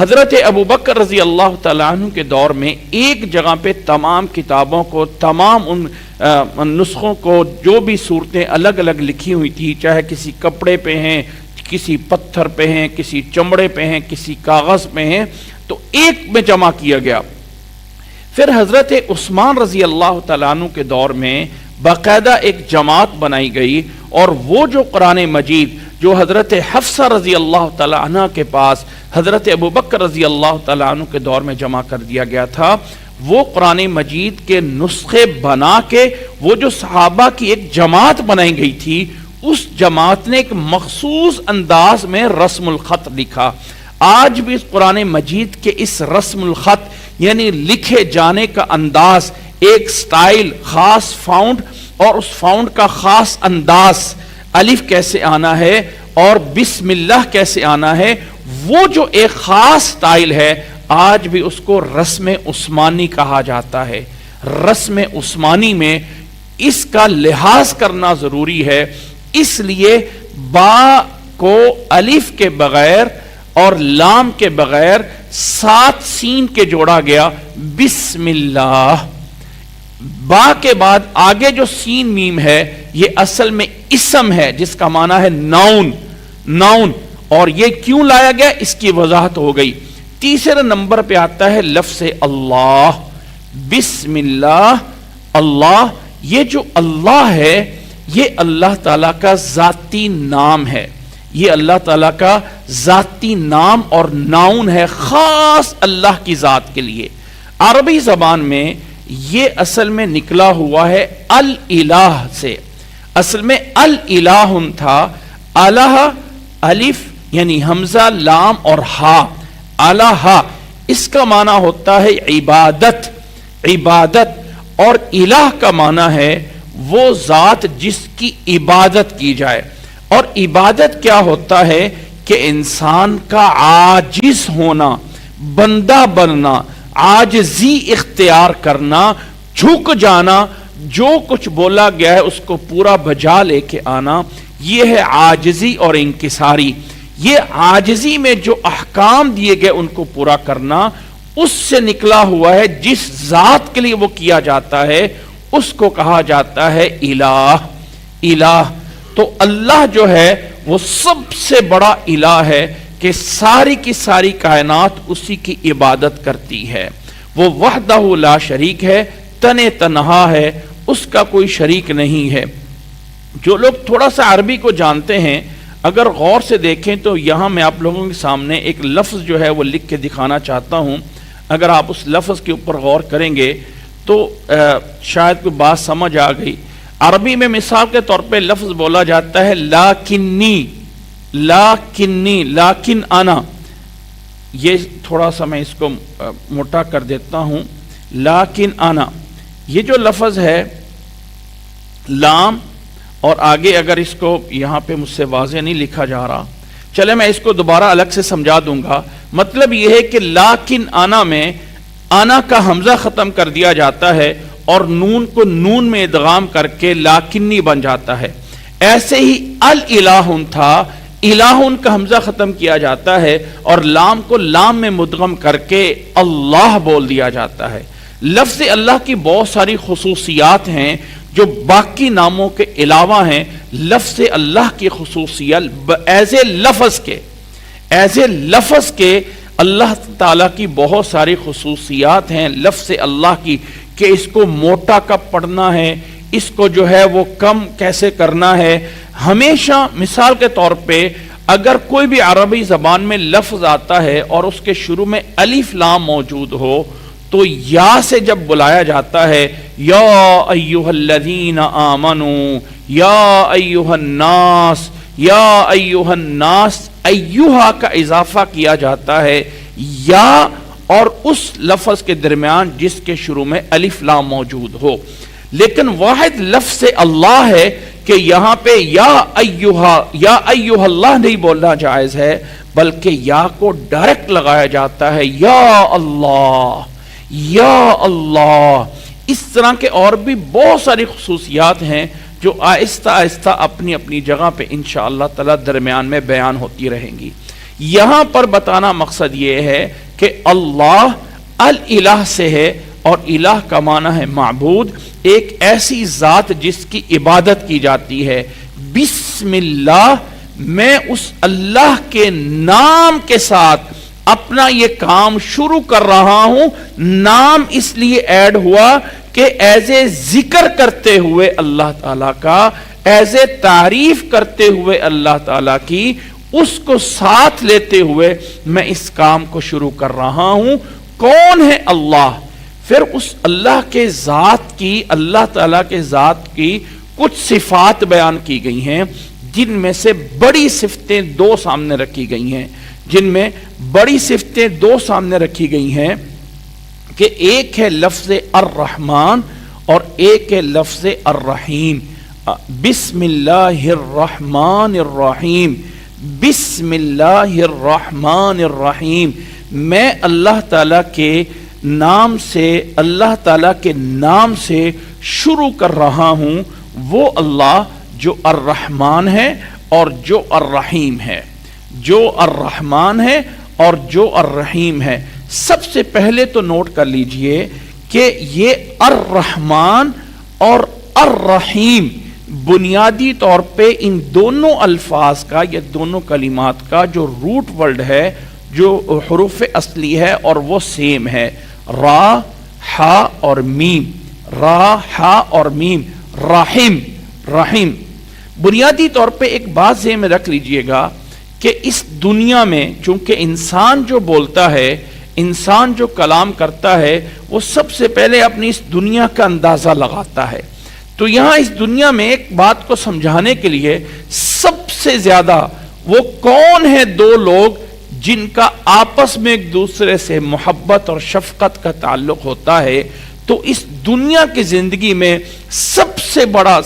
Speaker 1: حضرت ابو بکر رضی اللہ تعالیٰ عنہ کے دور میں ایک جگہ پہ تمام کتابوں کو، تمام ان نسخوں کو، جو بھی صورتیں الگ الگ لکھی ہوئی تھی، چاہے کسی کپڑے پہ ہیں، کسی پتھر پہ ہیں، کسی چمڑے پہ ہیں، کسی کاغذ پہ ہیں، تو ایک میں جمع کیا گیا۔ پھر حضرت عثمان رضی اللہ تعالیٰ عنہ کے دور میں باقاعدہ ایک جماعت بنائی گئی، اور وہ جو قرآن مجید جو حضرت حفصہ رضی اللہ تعالیٰ عنہ کے پاس حضرت ابوبکر رضی اللہ تعالیٰ عنہ کے دور میں جمع کر دیا گیا تھا، وہ قرآن مجید کے نسخے بنا کے وہ جو صحابہ کی ایک جماعت بنائی گئی تھی، اس جماعت نے ایک مخصوص انداز میں رسم الخط لکھا۔ آج بھی اس قرآن مجید کے اس رسم الخط یعنی لکھے جانے کا انداز، ایک سٹائل خاص فاؤنڈ، اور اس فاؤنڈ کا خاص انداز، الف کیسے آنا ہے اور بسم اللہ کیسے آنا ہے، وہ جو ایک خاص سٹائل ہے، آج بھی اس کو رسم عثمانی کہا جاتا ہے۔ رسم عثمانی میں اس کا لحاظ کرنا ضروری ہے، اس لیے با کو الف کے بغیر اور لام کے بغیر 7 سین کے جوڑا گیا، بسم اللہ۔ با کے بعد آگے جو سین میم ہے یہ اصل میں اسم ہے، جس کا معنی ہے ناؤن، ناؤن، اور یہ کیوں لایا گیا اس کی وضاحت ہو گئی۔ تیسرے نمبر پہ آتا ہے لفظ اللہ، بسم اللہ، اللہ۔ یہ جو اللہ ہے یہ اللہ تعالیٰ کا ذاتی نام ہے، یہ اللہ تعالیٰ کا ذاتی نام اور ناؤن ہے، خاص اللہ کی ذات کے لیے۔ عربی زبان میں یہ اصل میں نکلا ہوا ہے الالہ سے، اصل میں الالہ تھا، الہ الف یعنی حمزہ لام اور ہا، الہ اس کا معنی ہوتا ہے عبادت، عبادت، اور الہ کا معنی ہے وہ ذات جس کی عبادت کی جائے۔ اور عبادت کیا ہوتا ہے کہ انسان کا عاجز ہونا، بندہ بننا، عاجزی اختیار کرنا، جھک جانا، جو کچھ بولا گیا ہے اس کو پورا بجا لے کے آنا، یہ ہے عاجزی اور انکساری۔ یہ عاجزی میں جو احکام دیے گئے ان کو پورا کرنا، اس سے نکلا ہوا ہے، جس ذات کے لیے وہ کیا جاتا ہے اس کو کہا جاتا ہے الہ، الہ۔ تو اللہ جو ہے وہ سب سے بڑا الہ ہے کہ ساری کی ساری کائنات اسی کی عبادت کرتی ہے۔ وہ وحدہ لا شریک ہے، تنہا ہے، اس کا کوئی شریک نہیں ہے۔ جو لوگ تھوڑا سا عربی کو جانتے ہیں اگر غور سے دیکھیں تو یہاں میں آپ لوگوں کے سامنے ایک لفظ جو ہے وہ لکھ کے دکھانا چاہتا ہوں۔ اگر آپ اس لفظ کے اوپر غور کریں گے تو شاید کوئی بات سمجھ آ گئی۔ عربی میں مثال کے طور پہ لفظ بولا جاتا ہے لاکنی، لاکنی، لاکن انا۔ یہ تھوڑا سا میں اس کو موٹا کر دیتا ہوں، لاکن انا۔ یہ جو لفظ ہے لام، اور آگے اگر اس کو یہاں پہ مجھ سے واضح نہیں لکھا جا رہا، چلے میں اس کو دوبارہ الگ سے سمجھا دوں گا۔ مطلب یہ ہے کہ لاکن انا میں انا کا حمزہ ختم کر دیا جاتا ہے اور نون کو نون میں ادغام کر کے لاکنی بن جاتا ہے۔ ایسے ہی الالہ تھا، الہ کا حمزہ ختم کیا جاتا ہے اور لام کو لام میں مدغم کر کے اللہ بول دیا جاتا ہے۔ لفظ اللہ کی بہت ساری خصوصیات ہیں جو باقی ناموں کے علاوہ ہیں۔ لفظ اللہ کی خصوصیت ایز اے لفظ کے اللہ تعالیٰ کی بہت ساری خصوصیات ہیں لفظ اللہ کی، کہ اس کو موٹا کب پڑھنا ہے، اس کو جو ہے وہ کم کیسے کرنا ہے۔ ہمیشہ مثال کے طور پہ اگر کوئی بھی عربی زبان میں لفظ آتا ہے اور اس کے شروع میں الف لام موجود ہو تو یا سے جب بلایا جاتا ہے یا ایھا الذین آمنوا، یا ایھا الناس، یا ایھا الناس، ایھا کا اضافہ کیا جاتا ہے یا اور اس لفظ کے درمیان جس کے شروع میں الف لام موجود ہو۔ لیکن واحد لفظ اللہ ہے کہ یہاں پہ یا ایھا اللہ نہیں بولنا جائز ہے، بلکہ یا کو ڈائریکٹ لگایا جاتا ہے، یا اللہ، یا اللہ۔ اس طرح کے اور بھی بہت ساری خصوصیات ہیں جو آہستہ آہستہ اپنی اپنی جگہ پہ انشاءاللہ تعالی درمیان میں بیان ہوتی رہیں گی۔ یہاں پر بتانا مقصد یہ ہے کہ اللہ الہ سے ہے، اور الہ کا معنی ہے معبود، ایک ایسی ذات جس کی عبادت کی جاتی ہے۔ بسم اللہ، میں اس اللہ کے نام کے ساتھ اپنا یہ کام شروع کر رہا ہوں۔ نام اس لیے ایڈ ہوا کہ ایز اے ذکر کرتے ہوئے اللہ تعالیٰ کا، ایز اے تعریف کرتے ہوئے اللہ تعالیٰ کی، اس کو ساتھ لیتے ہوئے میں اس کام کو شروع کر رہا ہوں۔ کون ہے اللہ؟ پھر اس اللہ کے ذات کی، اللہ تعالیٰ کے ذات کی کچھ صفات بیان کی گئی ہیں، جن میں سے بڑی صفتیں دو سامنے رکھی گئی ہیں، کہ ایک ہے لفظ الرحمن اور ایک ہے لفظ الرحیم۔ بسم اللہ الرحمن الرحیم، بسم اللہ الرحمن الرحیم، میں اللہ تعالیٰ کے نام سے، اللہ تعالیٰ کے نام سے شروع کر رہا ہوں، وہ اللہ جو الرحمن ہے اور جو الرحیم ہے، جو الرحمن ہے اور جو الرحیم ہے۔ سب سے پہلے تو نوٹ کر لیجئے کہ یہ الرحمن اور الرحیم بنیادی طور پہ ان دونوں الفاظ کا، یا دونوں کلمات کا جو روٹ ورڈ ہے، جو حروف اصلی ہے، اور وہ سیم ہے، را ہا اور میم، را ہا اور میم، رحیم رحیم۔ بنیادی طور پہ ایک بات ذہن میں رکھ لیجئے گا کہ اس دنیا میں چونکہ انسان جو بولتا ہے، انسان جو کلام کرتا ہے، وہ سب سے پہلے اپنی اس دنیا کا اندازہ لگاتا ہے۔ تو یہاں اس دنیا میں ایک بات کو سمجھانے کے لیے سب سے زیادہ وہ کون ہیں دو لوگ جن کا آپس میں ایک دوسرے سے محبت اور شفقت کا تعلق ہوتا ہے، تو اس دنیا کی زندگی میں سب سے بڑا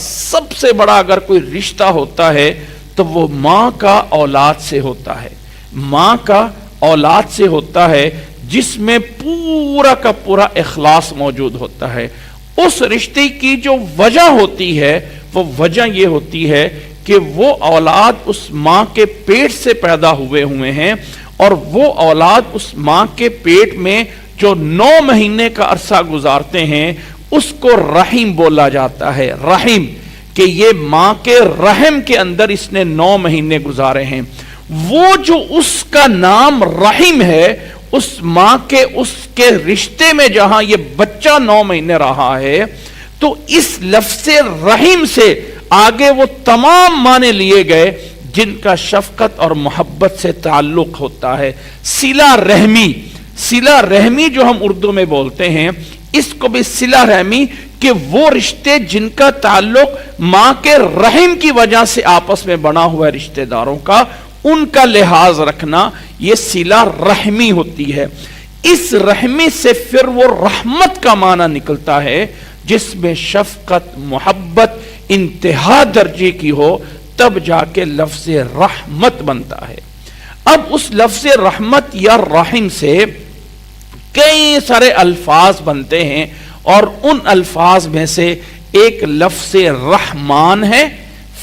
Speaker 1: اگر کوئی رشتہ ہوتا ہے تو وہ ماں کا اولاد سے ہوتا ہے، ماں کا اولاد سے ہوتا ہے، جس میں پورا کا پورا اخلاص موجود ہوتا ہے۔ اس رشتے کی جو وجہ ہوتی ہے، وہ وجہ یہ ہوتی ہے کہ وہ اولاد اس ماں کے پیٹ سے پیدا ہوئے ہیں، اور وہ اولاد اس ماں کے پیٹ میں جو 9 مہینے کا عرصہ گزارتے ہیں، اس کو رحم بولا جاتا ہے۔ رحم، کہ یہ ماں کے رحم کے اندر اس نے 9 مہینے گزارے ہیں۔ وہ جو اس کا نام رحم ہے، اس ماں کے اس کے رشتے میں جہاں یہ بچہ 9 مہینے رہا ہے، تو اس لفظ رحم سے آگے وہ تمام معنی لیے گئے جن کا شفقت اور محبت سے تعلق ہوتا ہے۔ صلہ رحمی، صلہ رحمی جو ہم اردو میں بولتے ہیں، اس کو بھی صلہ رحمی، کہ وہ رشتے جن کا تعلق ماں کے رحم کی وجہ سے آپس میں بنا ہوا ہے رشتہ داروں کا، ان کا لحاظ رکھنا، یہ صلہ رحمی ہوتی ہے۔ اس رحمی سے پھر وہ رحمت کا معنی نکلتا ہے، جس میں شفقت، محبت انتہا درجے کی ہو، تب جا کے لفظ رحمت بنتا ہے۔ اب اس لفظ رحمت یا رحم سے کئی سارے الفاظ بنتے ہیں، اور ان الفاظ میں سے ایک لفظ رحمان ہے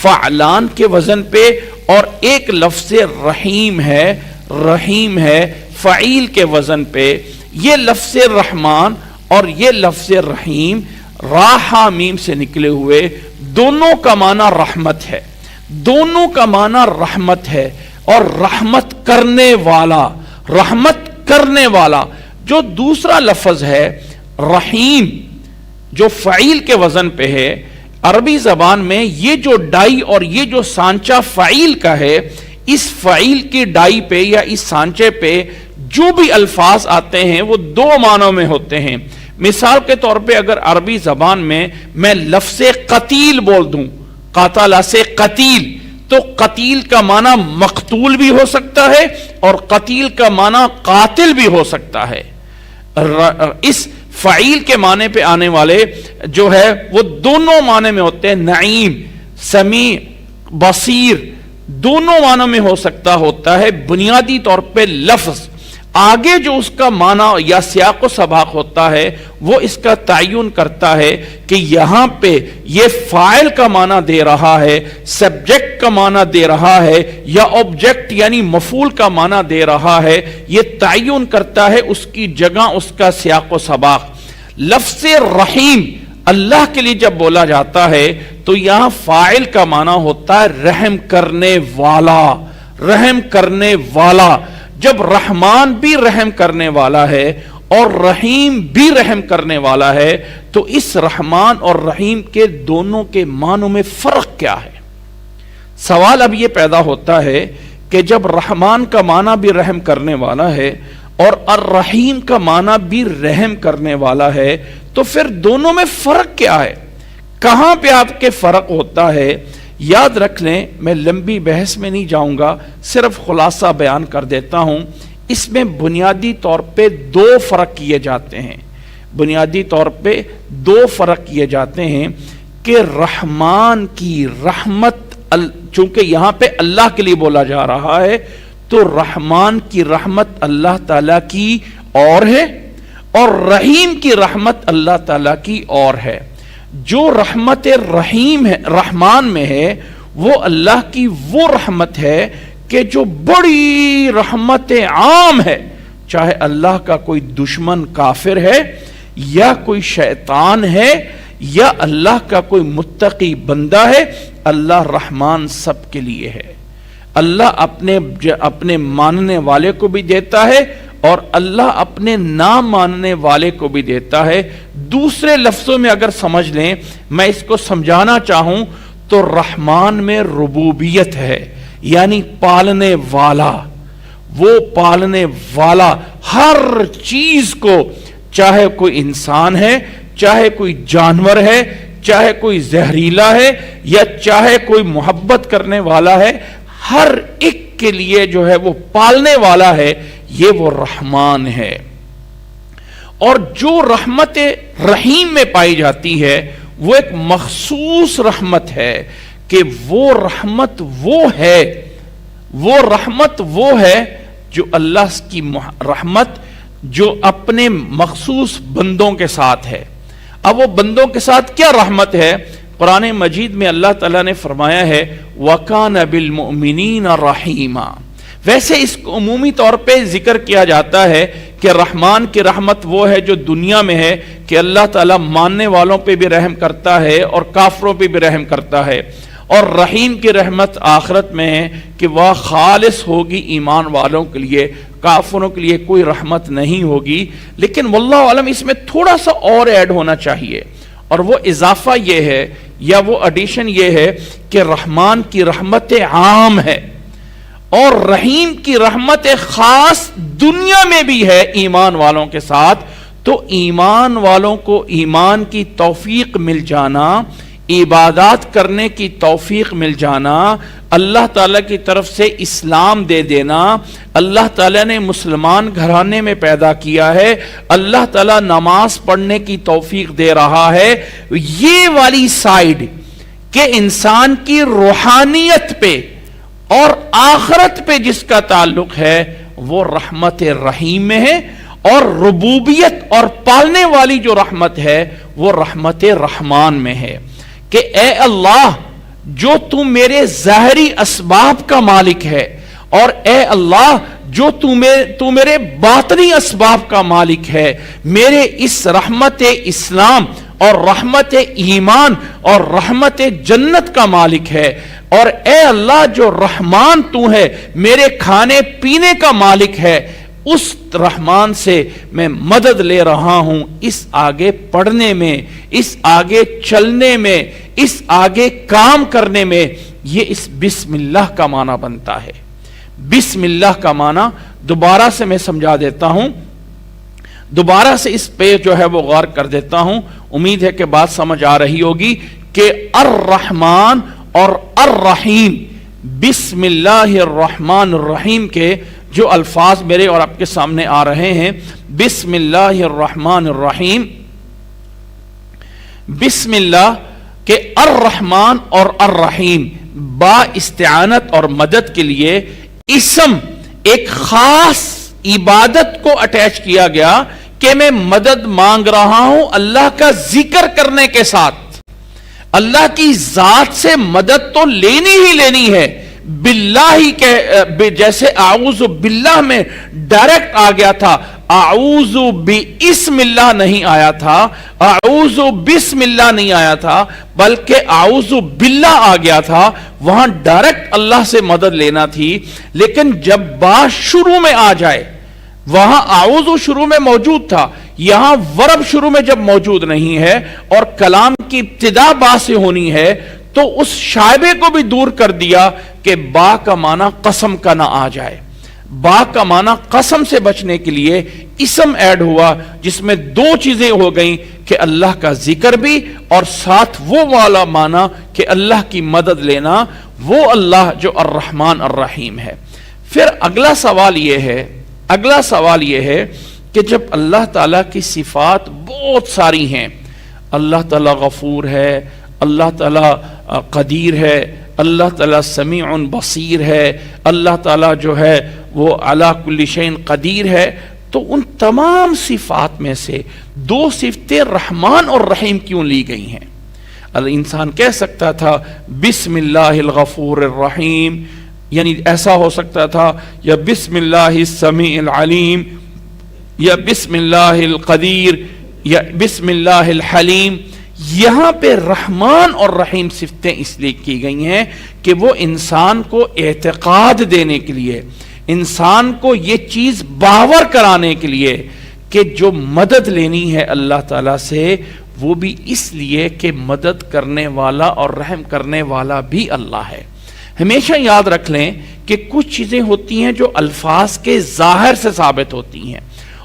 Speaker 1: فعلان کے وزن پہ، اور ایک لفظ رحیم ہے فعیل کے وزن پہ۔ یہ لفظ رحمان اور یہ لفظ رحیم راہ میم سے نکلے ہوئے، دونوں کا معنی رحمت ہے، دونوں کا معنی رحمت ہے، اور رحمت کرنے والا جو دوسرا لفظ ہے رحیم، جو فعیل کے وزن پہ ہے، عربی زبان میں یہ جو ڈائی اور یہ جو سانچہ فعیل کا ہے، اس فعیل کی ڈائی پہ یا اس سانچے پہ جو بھی الفاظ آتے ہیں وہ 2 معنوں میں ہوتے ہیں۔ مثال کے طور پہ اگر عربی زبان میں لفظ قتیل بول دوں، قاتل سے قتیل، تو قتیل کا معنی مقتول بھی ہو سکتا ہے اور قتیل کا معنی قاتل بھی ہو سکتا ہے۔ اس فعیل کے معنی پہ آنے والے جو ہے وہ دونوں معنی میں ہوتے ہیں، نعیم، سمیع، بصیر، دونوں معنوں میں ہوتا ہے۔ بنیادی طور پہ لفظ آگے جو اس کا معنی یا سیاق و سباق ہوتا ہے وہ اس کا تعین کرتا ہے کہ یہاں پہ یہ فاعل کا معنی دے رہا ہے، سبجیکٹ کا معنی دے رہا ہے، یا آبجیکٹ یعنی مفعول کا معنی دے رہا ہے، یہ تعین کرتا ہے اس کی جگہ، اس کا سیاق و سباق۔ لفظ رحیم اللہ کے لیے جب بولا جاتا ہے تو یہاں فاعل کا معنی ہوتا ہے رحم کرنے والا، رحم کرنے والا۔ جب رحمان بھی رحم کرنے والا ہے اور رحیم بھی رحم کرنے والا ہے تو اس رحمان اور رحیم کے دونوں کے معنوں میں فرق کیا ہے؟ سوال اب یہ پیدا ہوتا ہے کہ جب رحمان کا معنی بھی رحم کرنے والا ہے اور الرحیم کا معنی بھی رحم کرنے والا ہے تو پھر دونوں میں فرق کیا ہے؟ کہاں پہ آپ کے فرق ہوتا ہے؟ یاد رکھ لیں، میں لمبی بحث میں نہیں جاؤں گا، صرف خلاصہ بیان کر دیتا ہوں۔ اس میں بنیادی طور پہ دو فرق کیے جاتے ہیں، بنیادی طور پہ دو فرق کیے جاتے ہیں کہ رحمان کی رحمت، چونکہ یہاں پہ اللہ کے لیے بولا جا رہا ہے تو رحمان کی رحمت اللہ تعالیٰ کی اور ہے اور رحیم کی رحمت اللہ تعالیٰ کی اور ہے۔ جو رحمت رحیم ہے، رحمان میں ہے، وہ اللہ کی وہ رحمت ہے کہ جو بڑی رحمت عام ہے، چاہے اللہ کا کوئی دشمن کافر ہے یا کوئی شیطان ہے یا اللہ کا کوئی متقی بندہ ہے، اللہ رحمان سب کے لیے ہے۔ اللہ اپنے ماننے والے کو بھی دیتا ہے اور اللہ اپنے نہ ماننے والے کو بھی دیتا ہے۔ دوسرے لفظوں میں اگر سمجھ لیں، میں اس کو سمجھانا چاہوں تو رحمان میں ربوبیت ہے، یعنی پالنے والا، وہ پالنے والا ہر چیز کو، چاہے کوئی انسان ہے، چاہے کوئی جانور ہے، چاہے کوئی زہریلا ہے یا چاہے کوئی محبت کرنے والا ہے، ہر ایک کے لیے جو ہے وہ پالنے والا ہے، یہ وہ رحمان ہے۔ اور جو رحمت رحیم میں پائی جاتی ہے وہ ایک مخصوص رحمت ہے کہ وہ رحمت وہ ہے جو اللہ کی رحمت جو اپنے مخصوص بندوں کے ساتھ ہے۔ اب وہ بندوں کے ساتھ کیا رحمت ہے؟ قرآن مجید میں اللہ تعالیٰ نے فرمایا ہے وَكَانَ بِالْمُؤْمِنِينَ رَحِيمًا۔ ویسے اس کو عمومی طور پہ ذکر کیا جاتا ہے کہ رحمان کی رحمت وہ ہے جو دنیا میں ہے کہ اللہ تعالیٰ ماننے والوں پہ بھی رحم کرتا ہے اور کافروں پہ بھی رحم کرتا ہے، اور رحیم کی رحمت آخرت میں ہے کہ وہ خالص ہوگی ایمان والوں کے لیے، کافروں کے لیے کوئی رحمت نہیں ہوگی۔ لیکن واللہ عالم اس میں تھوڑا سا اور ایڈ ہونا چاہیے، اور وہ اضافہ یہ ہے یا وہ ایڈیشن یہ ہے کہ رحمان کی رحمت عام ہے اور رحیم کی رحمت خاص دنیا میں بھی ہے ایمان والوں کے ساتھ۔ تو ایمان والوں کو ایمان کی توفیق مل جانا، عبادات کرنے کی توفیق مل جانا، اللہ تعالیٰ کی طرف سے اسلام دے دینا، اللہ تعالیٰ نے مسلمان گھرانے میں پیدا کیا ہے، اللہ تعالیٰ نماز پڑھنے کی توفیق دے رہا ہے، یہ والی سائیڈ کہ انسان کی روحانیت پہ اور آخرت پہ جس کا تعلق ہے وہ رحمت رحیم میں ہے، اور ربوبیت اور پالنے والی جو رحمت ہے وہ رحمت رحمان میں ہے کہ اے اللہ جو تو میرے ظاہری اسباب کا مالک ہے، اور اے اللہ جو تو میرے باطنی اسباب کا مالک ہے، میرے اس رحمت اسلام اور رحمت ایمان اور رحمت جنت کا مالک ہے، اور اے اللہ جو رحمان تو ہے، میرے کھانے پینے کا مالک ہے، اس رحمان سے میں مدد لے رہا ہوں اس آگے پڑھنے میں، اس آگے چلنے میں، اس آگے کام کرنے میں۔ یہ اس بسم اللہ کا معنی بنتا ہے۔ بسم اللہ کا معنی دوبارہ سے میں سمجھا دیتا ہوں، دوبارہ سے اس پہ جو ہے وہ غور کر دیتا ہوں، امید ہے کہ بات سمجھ آ رہی ہوگی کہ الرحمن اور الرحیم، بسم اللہ الرحمن الرحیم کے جو الفاظ میرے اور آپ کے سامنے آ رہے ہیں، بسم اللہ الرحمن الرحیم، بسم اللہ کے الرحمن اور الرحیم با استعانت اور مدد کے لیے اسم ایک خاص عبادت کو اٹیچ کیا گیا کہ میں مدد مانگ رہا ہوں اللہ کا ذکر کرنے کے ساتھ. اللہ کی ذات سے مدد تو لینی ہی لینی ہے. باللہ جیسے اعوذ باللہ میں ڈائریکٹ آ گیا تھا, اعوذ باسم اللہ نہیں آیا تھا, اعوذ بسم اللہ نہیں آیا تھا, بلکہ اعوذ باللہ آ گیا تھا. وہاں ڈائریکٹ اللہ سے مدد لینا تھی. لیکن جب بات شروع میں آ جائے, وہاں اعوذ شروع میں موجود تھا, یہاں ورب شروع میں جب موجود نہیں ہے اور کلام کی ابتدا با سے ہونی ہے, تو اس شائبے کو بھی دور کر دیا کہ با کا معنی قسم کا نہ آ جائے. با کا معنی قسم سے بچنے کے لیے اسم ایڈ ہوا, جس میں دو چیزیں ہو گئیں کہ اللہ کا ذکر بھی اور ساتھ وہ والا معنی کہ اللہ کی مدد لینا, وہ اللہ جو الرحمن الرحیم ہے. پھر اگلا سوال یہ ہے کہ جب اللہ تعالیٰ کی صفات بہت ساری ہیں, اللہ تعالیٰ غفور ہے, اللہ تعالیٰ قدیر ہے, اللہ تعالیٰ سمیع بصیر ہے, اللہ تعالیٰ جو ہے وہ علی کل شیء قدیر ہے, تو ان تمام صفات میں سے دو صفتیں رحمان اور رحیم کیوں لی گئی ہیں؟ انسان کہہ سکتا تھا بسم اللہ الغفور الرحیم, یعنی ایسا ہو سکتا تھا, یا بسم اللہ السمیع العلیم, یا بسم اللہ القدیر, یا بسم اللہ الحلیم. یہاں پہ رحمان اور رحیم صفتیں اس لیے کی گئی ہیں کہ وہ انسان کو اعتقاد دینے کے لیے, انسان کو یہ چیز باور کرانے کے لیے کہ جو مدد لینی ہے اللہ تعالیٰ سے, وہ بھی اس لیے کہ مدد کرنے والا اور رحم کرنے والا بھی اللہ ہے. ہمیشہ یاد رکھ لیں کہ کچھ چیزیں ہوتی ہیں جو الفاظ کے ظاہر سے ثابت ہوتی ہیں,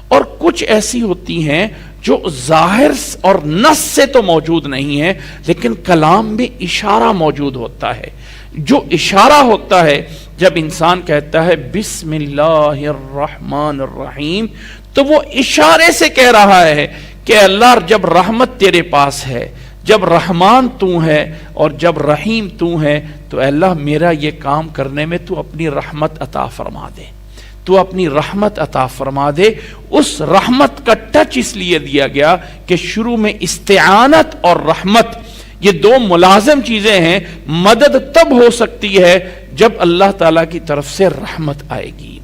Speaker 1: اور کچھ ایسی ہوتی ہیں جو ظاہر اور نص سے تو موجود نہیں ہے, لیکن کلام میں اشارہ موجود ہوتا ہے. جو اشارہ ہوتا ہے, جب انسان کہتا ہے بسم اللہ الرحمن الرحیم, تو وہ اشارے سے کہہ رہا ہے کہ اللہ جب رحمت تیرے پاس ہے, جب رحمان تو ہے اور جب رحیم تو ہے, تو اللہ میرا یہ کام کرنے میں تو اپنی رحمت عطا فرما دے, تو اپنی رحمت عطا فرما دے. اس رحمت کا ٹچ اس لیے دیا گیا کہ شروع میں استعانت اور رحمت یہ دو ملازم چیزیں ہیں. مدد تب ہو سکتی ہے جب اللہ تعالیٰ کی طرف سے رحمت آئے گی,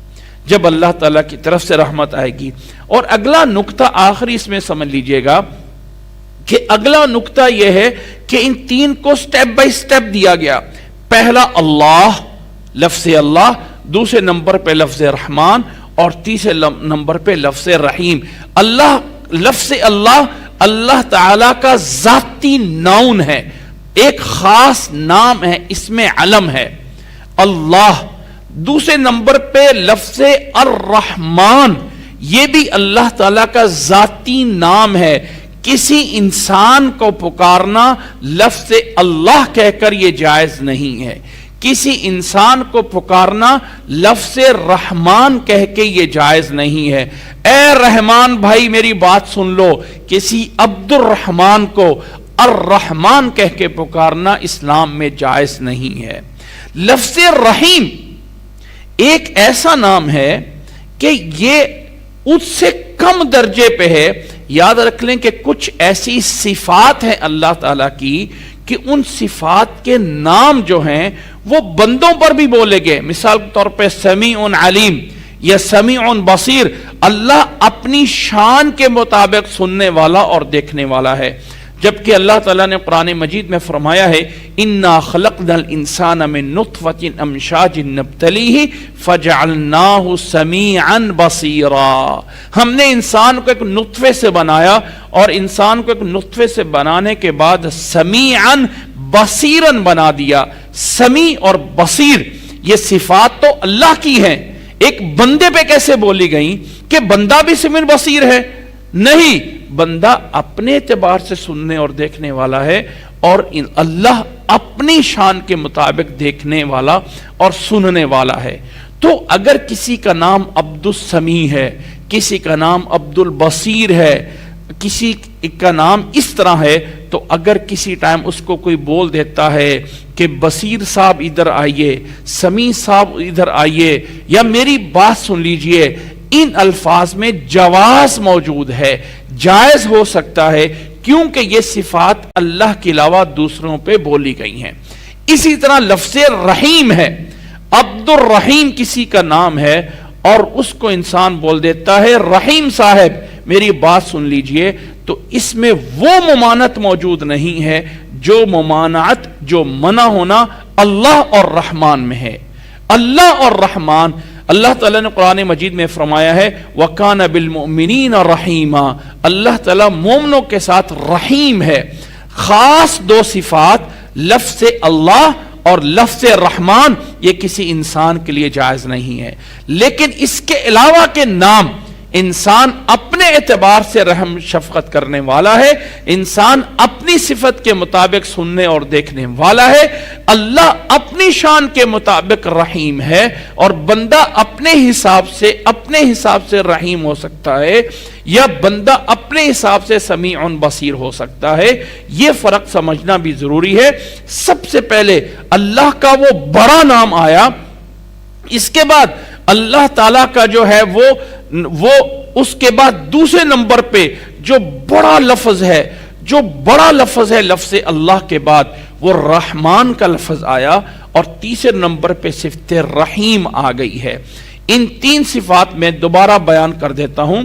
Speaker 1: جب اللہ تعالیٰ کی طرف سے رحمت آئے گی. اور اگلا نقطہ آخری اس میں سمجھ لیجئے گا کہ اگلا نقطہ یہ ہے کہ ان تین کو سٹیپ بائی سٹیپ دیا گیا. پہلا اللہ, لفظ اللہ, دوسرے نمبر پہ لفظ رحمان, اور تیسرے نمبر پہ لفظ رحیم. اللہ, لفظ اللہ اللہ تعالی کا ذاتی ناؤن ہے, ایک خاص نام ہے, اس میں علم ہے اللہ. دوسرے نمبر پہ لفظ الرحمن, یہ بھی اللہ تعالی کا ذاتی نام ہے. کسی انسان کو پکارنا لفظ اللہ کہہ کر یہ جائز نہیں ہے, کسی انسان کو پکارنا لفظ رحمان کہہ کے یہ جائز نہیں ہے. اے رحمان بھائی میری بات سن لو, کسی عبد الرحمان کو الرحمان کہہ کے پکارنا اسلام میں جائز نہیں ہے. لفظ رحیم ایک ایسا نام ہے کہ یہ اس سے کم درجے پہ ہے. یاد رکھ لیں کہ کچھ ایسی صفات ہیں اللہ تعالیٰ کی کہ ان صفات کے نام جو ہیں وہ بندوں پر بھی بولے گئے. مثال کے طور پہ سمیع علیم یا سمیع بصیر, اللہ اپنی شان کے مطابق سننے والا اور دیکھنے والا ہے. جبکہ اللہ تعالیٰ نے قرآن مجید میں فرمایا ہے اِنَّا خَلَقْنَا الْإِنسَانَ مِن نُطْفَةٍ أَمْشَاجٍ نَبْتَلِيهِ فَجَعَلْنَاهُ سَمِيعًا بَصِيرًا. ہم نے انسان کو ایک نطفے سے بنایا, اور انسان کو ایک نطفے سے بنانے کے بعد سمیعاً بصیراً بنا دیا. سمیع اور بصیر یہ صفات تو اللہ کی ہیں, ایک بندے پہ کیسے بولی گئیں کہ بندہ بھی سمیع بصیر ہے؟ نہیں, بندہ اپنے اعتبار سے سننے اور دیکھنے والا ہے, اور اللہ اپنی شان کے مطابق دیکھنے والا اور سننے والا ہے. تو اگر کسی کا نام عبد السمیع ہے, کسی کا نام عبد البصیر ہے, کسی کا نام اس طرح ہے, تو اگر کسی ٹائم اس کو کوئی بول دیتا ہے کہ بصیر صاحب ادھر آئیے, سمیع صاحب ادھر آئیے, یا میری بات سن لیجئے, ان الفاظ میں جواز موجود ہے، جائز ہو سکتا ہے، کیونکہ یہ صفات اللہ کے علاوہ دوسروں پہ بولی گئی ہیں۔ اسی طرح لفظ رحیم ہے، عبد الرحیم کسی کا نام ہے اور اس کو انسان بول دیتا ہے رحیم صاحب، میری بات سن لیجئے، تو اس میں وہ ممانعت موجود نہیں ہے جو ممانعت، جو منع ہونا اللہ اور رحمان میں ہے۔ اللہ اور رحمان، اللہ تعالیٰ نے قرآن مجید میں فرمایا ہے وَكَانَ بِالْمُؤْمِنِينَ رَحِيمًا، اللہ تعالیٰ مومنوں کے ساتھ رحیم ہے۔ خاص دو صفات، لفظ اللہ اور لفظ رحمان، یہ کسی انسان کے لیے جائز نہیں ہے، لیکن اس کے علاوہ کے نام، انسان اپنے اعتبار سے رحم شفقت کرنے والا ہے، انسان اپنی صفت کے مطابق سننے اور دیکھنے والا ہے، اللہ اپنی شان کے مطابق رحیم ہے، اور بندہ اپنے حساب سے رحیم ہو سکتا ہے، یا بندہ اپنے حساب سے سمیع بصیر ہو سکتا ہے۔ یہ فرق سمجھنا بھی ضروری ہے۔ سب سے پہلے اللہ کا وہ بڑا نام آیا، اس کے بعد اللہ تعالیٰ کا جو ہے وہ اس کے بعد دوسرے نمبر پہ جو بڑا لفظ ہے لفظ اللہ کے بعد وہ رحمان کا لفظ آیا، اور تیسرے نمبر پہ صفت رحیم آ گئی ہے۔ ان تین صفات میں دوبارہ بیان کر دیتا ہوں،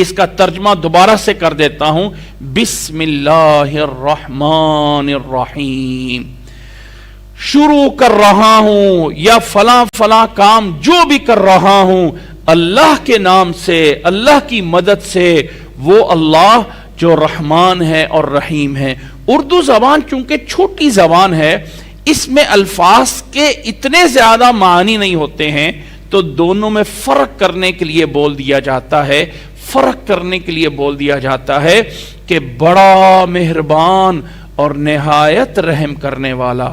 Speaker 1: اس کا ترجمہ دوبارہ سے کر دیتا ہوں۔ بسم اللہ الرحمن الرحیم، شروع کر رہا ہوں یا فلاں کام جو بھی کر رہا ہوں اللہ کے نام سے، اللہ کی مدد سے، وہ اللہ جو رحمان ہے اور رحیم ہے۔ اردو زبان چونکہ چھوٹی زبان ہے، اس میں الفاظ کے اتنے زیادہ معنی نہیں ہوتے ہیں، تو دونوں میں فرق کرنے کے لیے بول دیا جاتا ہے کہ بڑا مہربان اور نہایت رحم کرنے والا۔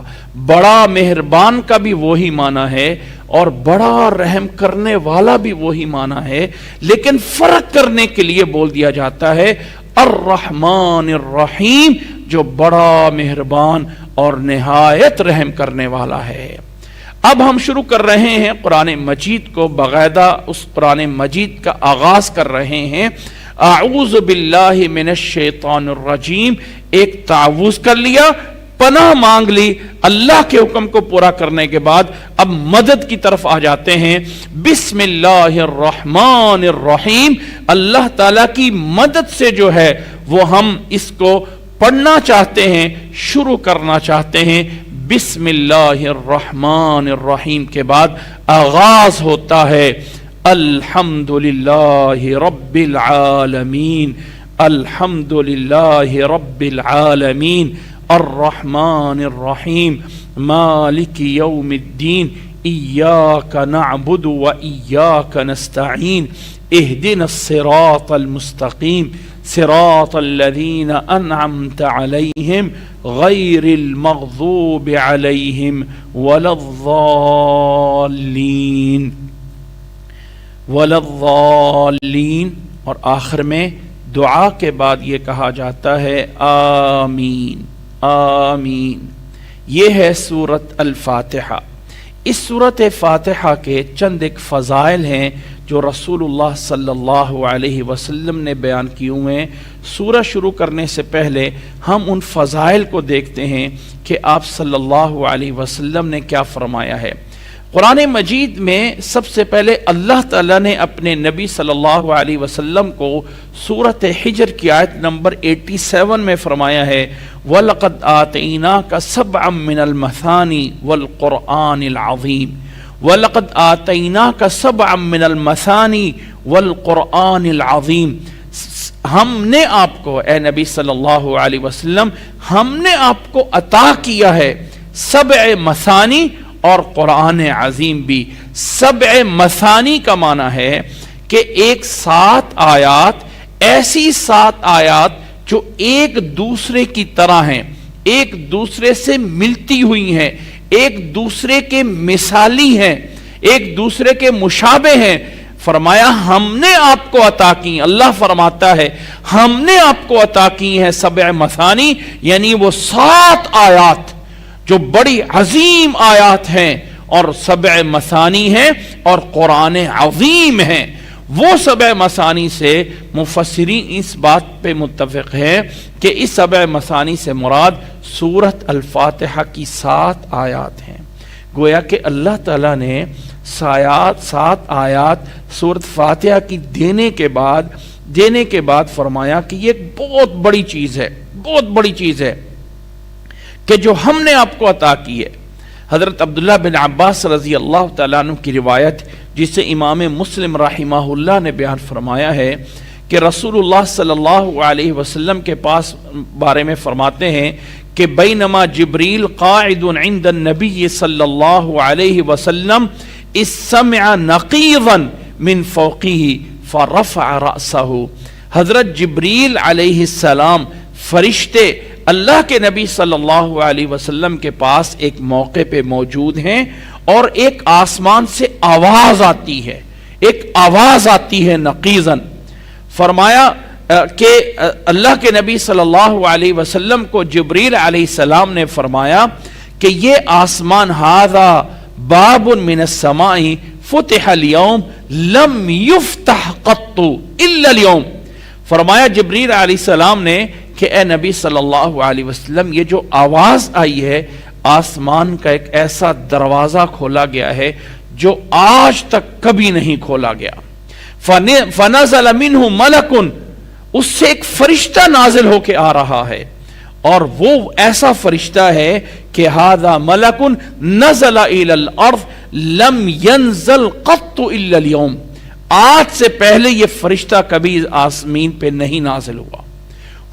Speaker 1: بڑا مہربان کا بھی وہی معنی ہے اور بڑا رحم کرنے والا بھی وہی معنی ہے، لیکن فرق کرنے کے لیے بول دیا جاتا ہے الرحمن الرحیم، جو بڑا مہربان اور نہایت رحم کرنے والا ہے۔ اب ہم شروع کر رہے ہیں قرآن مجید کو، باقاعدہ اس قرآن مجید کا آغاز کر رہے ہیں۔ اعوذ باللہ من الشیطان الرجیم، ایک تعوذ کر لیا، پناہ مانگ لی اللہ کے حکم کو پورا کرنے کے بعد، اب مدد کی طرف آ جاتے ہیں۔ بسم اللہ الرحمن الرحیم، اللہ تعالیٰ کی مدد سے جو ہے وہ ہم اس کو پڑھنا چاہتے ہیں، شروع کرنا چاہتے ہیں۔ بسم اللہ الرحمن الرحیم کے بعد آغاز ہوتا ہے الحمدللہ رب العالمین، الحمدللہ رب العالمین، الرحمن الرحیم، مالک یوم الدین، ایاک نعبد و ایاک نستعین، اہدنا الصراط المستقیم، صراط الذین انعمت علیہم غیر المغضوب علیہم ولا الضالین، اور آخر میں دعا کے بعد یہ کہا جاتا ہے آمین آمین۔ یہ ہے سورۃ الفاتحہ۔ اس سورۃ فاتحہ کے چند ایک فضائل ہیں جو رسول اللہ صلی اللہ علیہ وسلم نے بیان کیے ہوئے ہیں۔ سورہ شروع کرنے سے پہلے ہم ان فضائل کو دیکھتے ہیں کہ آپ صلی اللہ علیہ وسلم نے کیا فرمایا ہے۔ قرآن مجید میں سب سے پہلے اللہ تعالیٰ نے اپنے نبی صلی اللہ علیہ وسلم کو سورۃ حجر کی آیت نمبر 87 میں فرمایا ہے وَلَقَدْ آتَيْنَاكَ سَبْعًا مِّنَ الْمَثَانِي وَالْقُرْآنِ الْعَظِيمِ، وَلَقَدْ آتَيْنَاكَ سَبْعًا مِّنَ الْمَثَانِي وَالْقُرْآنِ الْعَظِيمِ، ہم نے آپ کو، اے نبی صلی اللہ علیہ وسلم، ہم نے آپ کو عطا کیا ہے سبع مثانی اور قرآن عظیم بھی۔ سبع مثانی کا معنی ہے کہ ایک 7 آیات، ایسی 7 آیات جو ایک دوسرے کی طرح ہیں، ایک دوسرے سے ملتی ہوئی ہیں، ایک دوسرے کے مثالی ہیں، ایک دوسرے کے مشابہ ہیں۔ فرمایا ہم نے آپ کو عطا کی، اللہ فرماتا ہے ہم نے آپ کو عطا کی ہیں سبع مثانی، یعنی وہ 7 آیات جو بڑی عظیم آیات ہیں اور 7 مثانی ہیں اور قرآن عظیم ہیں۔ وہ 7 مثانی سے مفسرین اس بات پہ متفق ہیں کہ اس 7 مثانی سے مراد سورۃ الفاتحہ کی 7 آیات ہیں۔ گویا کہ اللہ تعالیٰ نے 7 آیات سورۃ فاتحہ کی دینے کے بعد فرمایا کہ یہ ایک بہت بڑی چیز ہے کہ جو ہم نے آپ کو عطا کی ہے۔ حضرت عبداللہ بن عباس رضی اللہ تعالیٰ عنہ کی روایت، جسے امام مسلم رحمہ اللہ نے بیان فرمایا ہے کہ رسول اللہ صلی اللہ علیہ وسلم کے پاس بارے میں فرماتے ہیں کہ بینما جبریل قاعد عند النبی صلی اللہ علیہ وسلم اذ سمع نقیضا من فوقه فرفع رأسه۔ حضرت جبریل علیہ السلام فرشتے اللہ کے نبی صلی اللہ علیہ وسلم کے پاس ایک موقع پہ موجود ہیں اور ایک آسمان سے آواز آتی ہے نقیضاً۔ فرمایا کہ اللہ کے نبی صلی اللہ علیہ وسلم کو جبریل علیہ السلام نے فرمایا کہ یہ آسمان ھذا باب من السماء فتح اليوم لم يفتح قط الا اليوم۔ فرمایا جبریل علیہ السلام نے کہ اے نبی صلی اللہ علیہ وسلم، یہ جو آواز آئی ہے آسمان کا ایک ایسا دروازہ کھولا گیا ہے جو آج تک کبھی نہیں کھولا گیا۔ فنزل منہ ملک، اس سے ایک فرشتہ نازل ہو کے آ رہا ہے، اور وہ ایسا فرشتہ ہے کہ ھذا ملک نزل الی الارض لم ينزل قط الا اليوم، آج سے پہلے یہ فرشتہ کبھی آسمان پہ نہیں نازل ہوا۔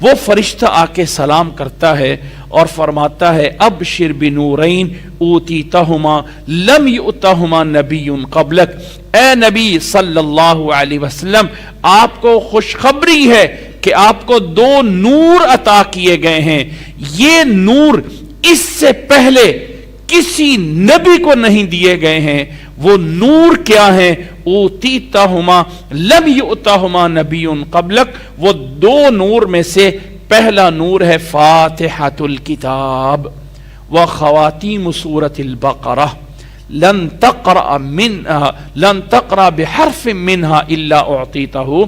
Speaker 1: وہ فرشتہ آ کے سلام کرتا ہے اور فرماتا ہے ابشر بنورین اوتیتہما لم یؤتہما نبی قبلک، اے نبی صلی اللہ علیہ وسلم آپ کو خوشخبری ہے کہ آپ کو 2 نور عطا کیے گئے ہیں، یہ نور اس سے پہلے کسی نبی کو نہیں دیے گئے ہیں۔ وہ نور کیا ہیں؟ اوتیتہما لم یؤتہما نبی قبلک، وہ 2 نور میں سے پہلا نور ہے فاتحۃ الکتاب و خواتیم سورۃ البقرہ، لن تقرأ بحرف منہا الا اعطیتہ،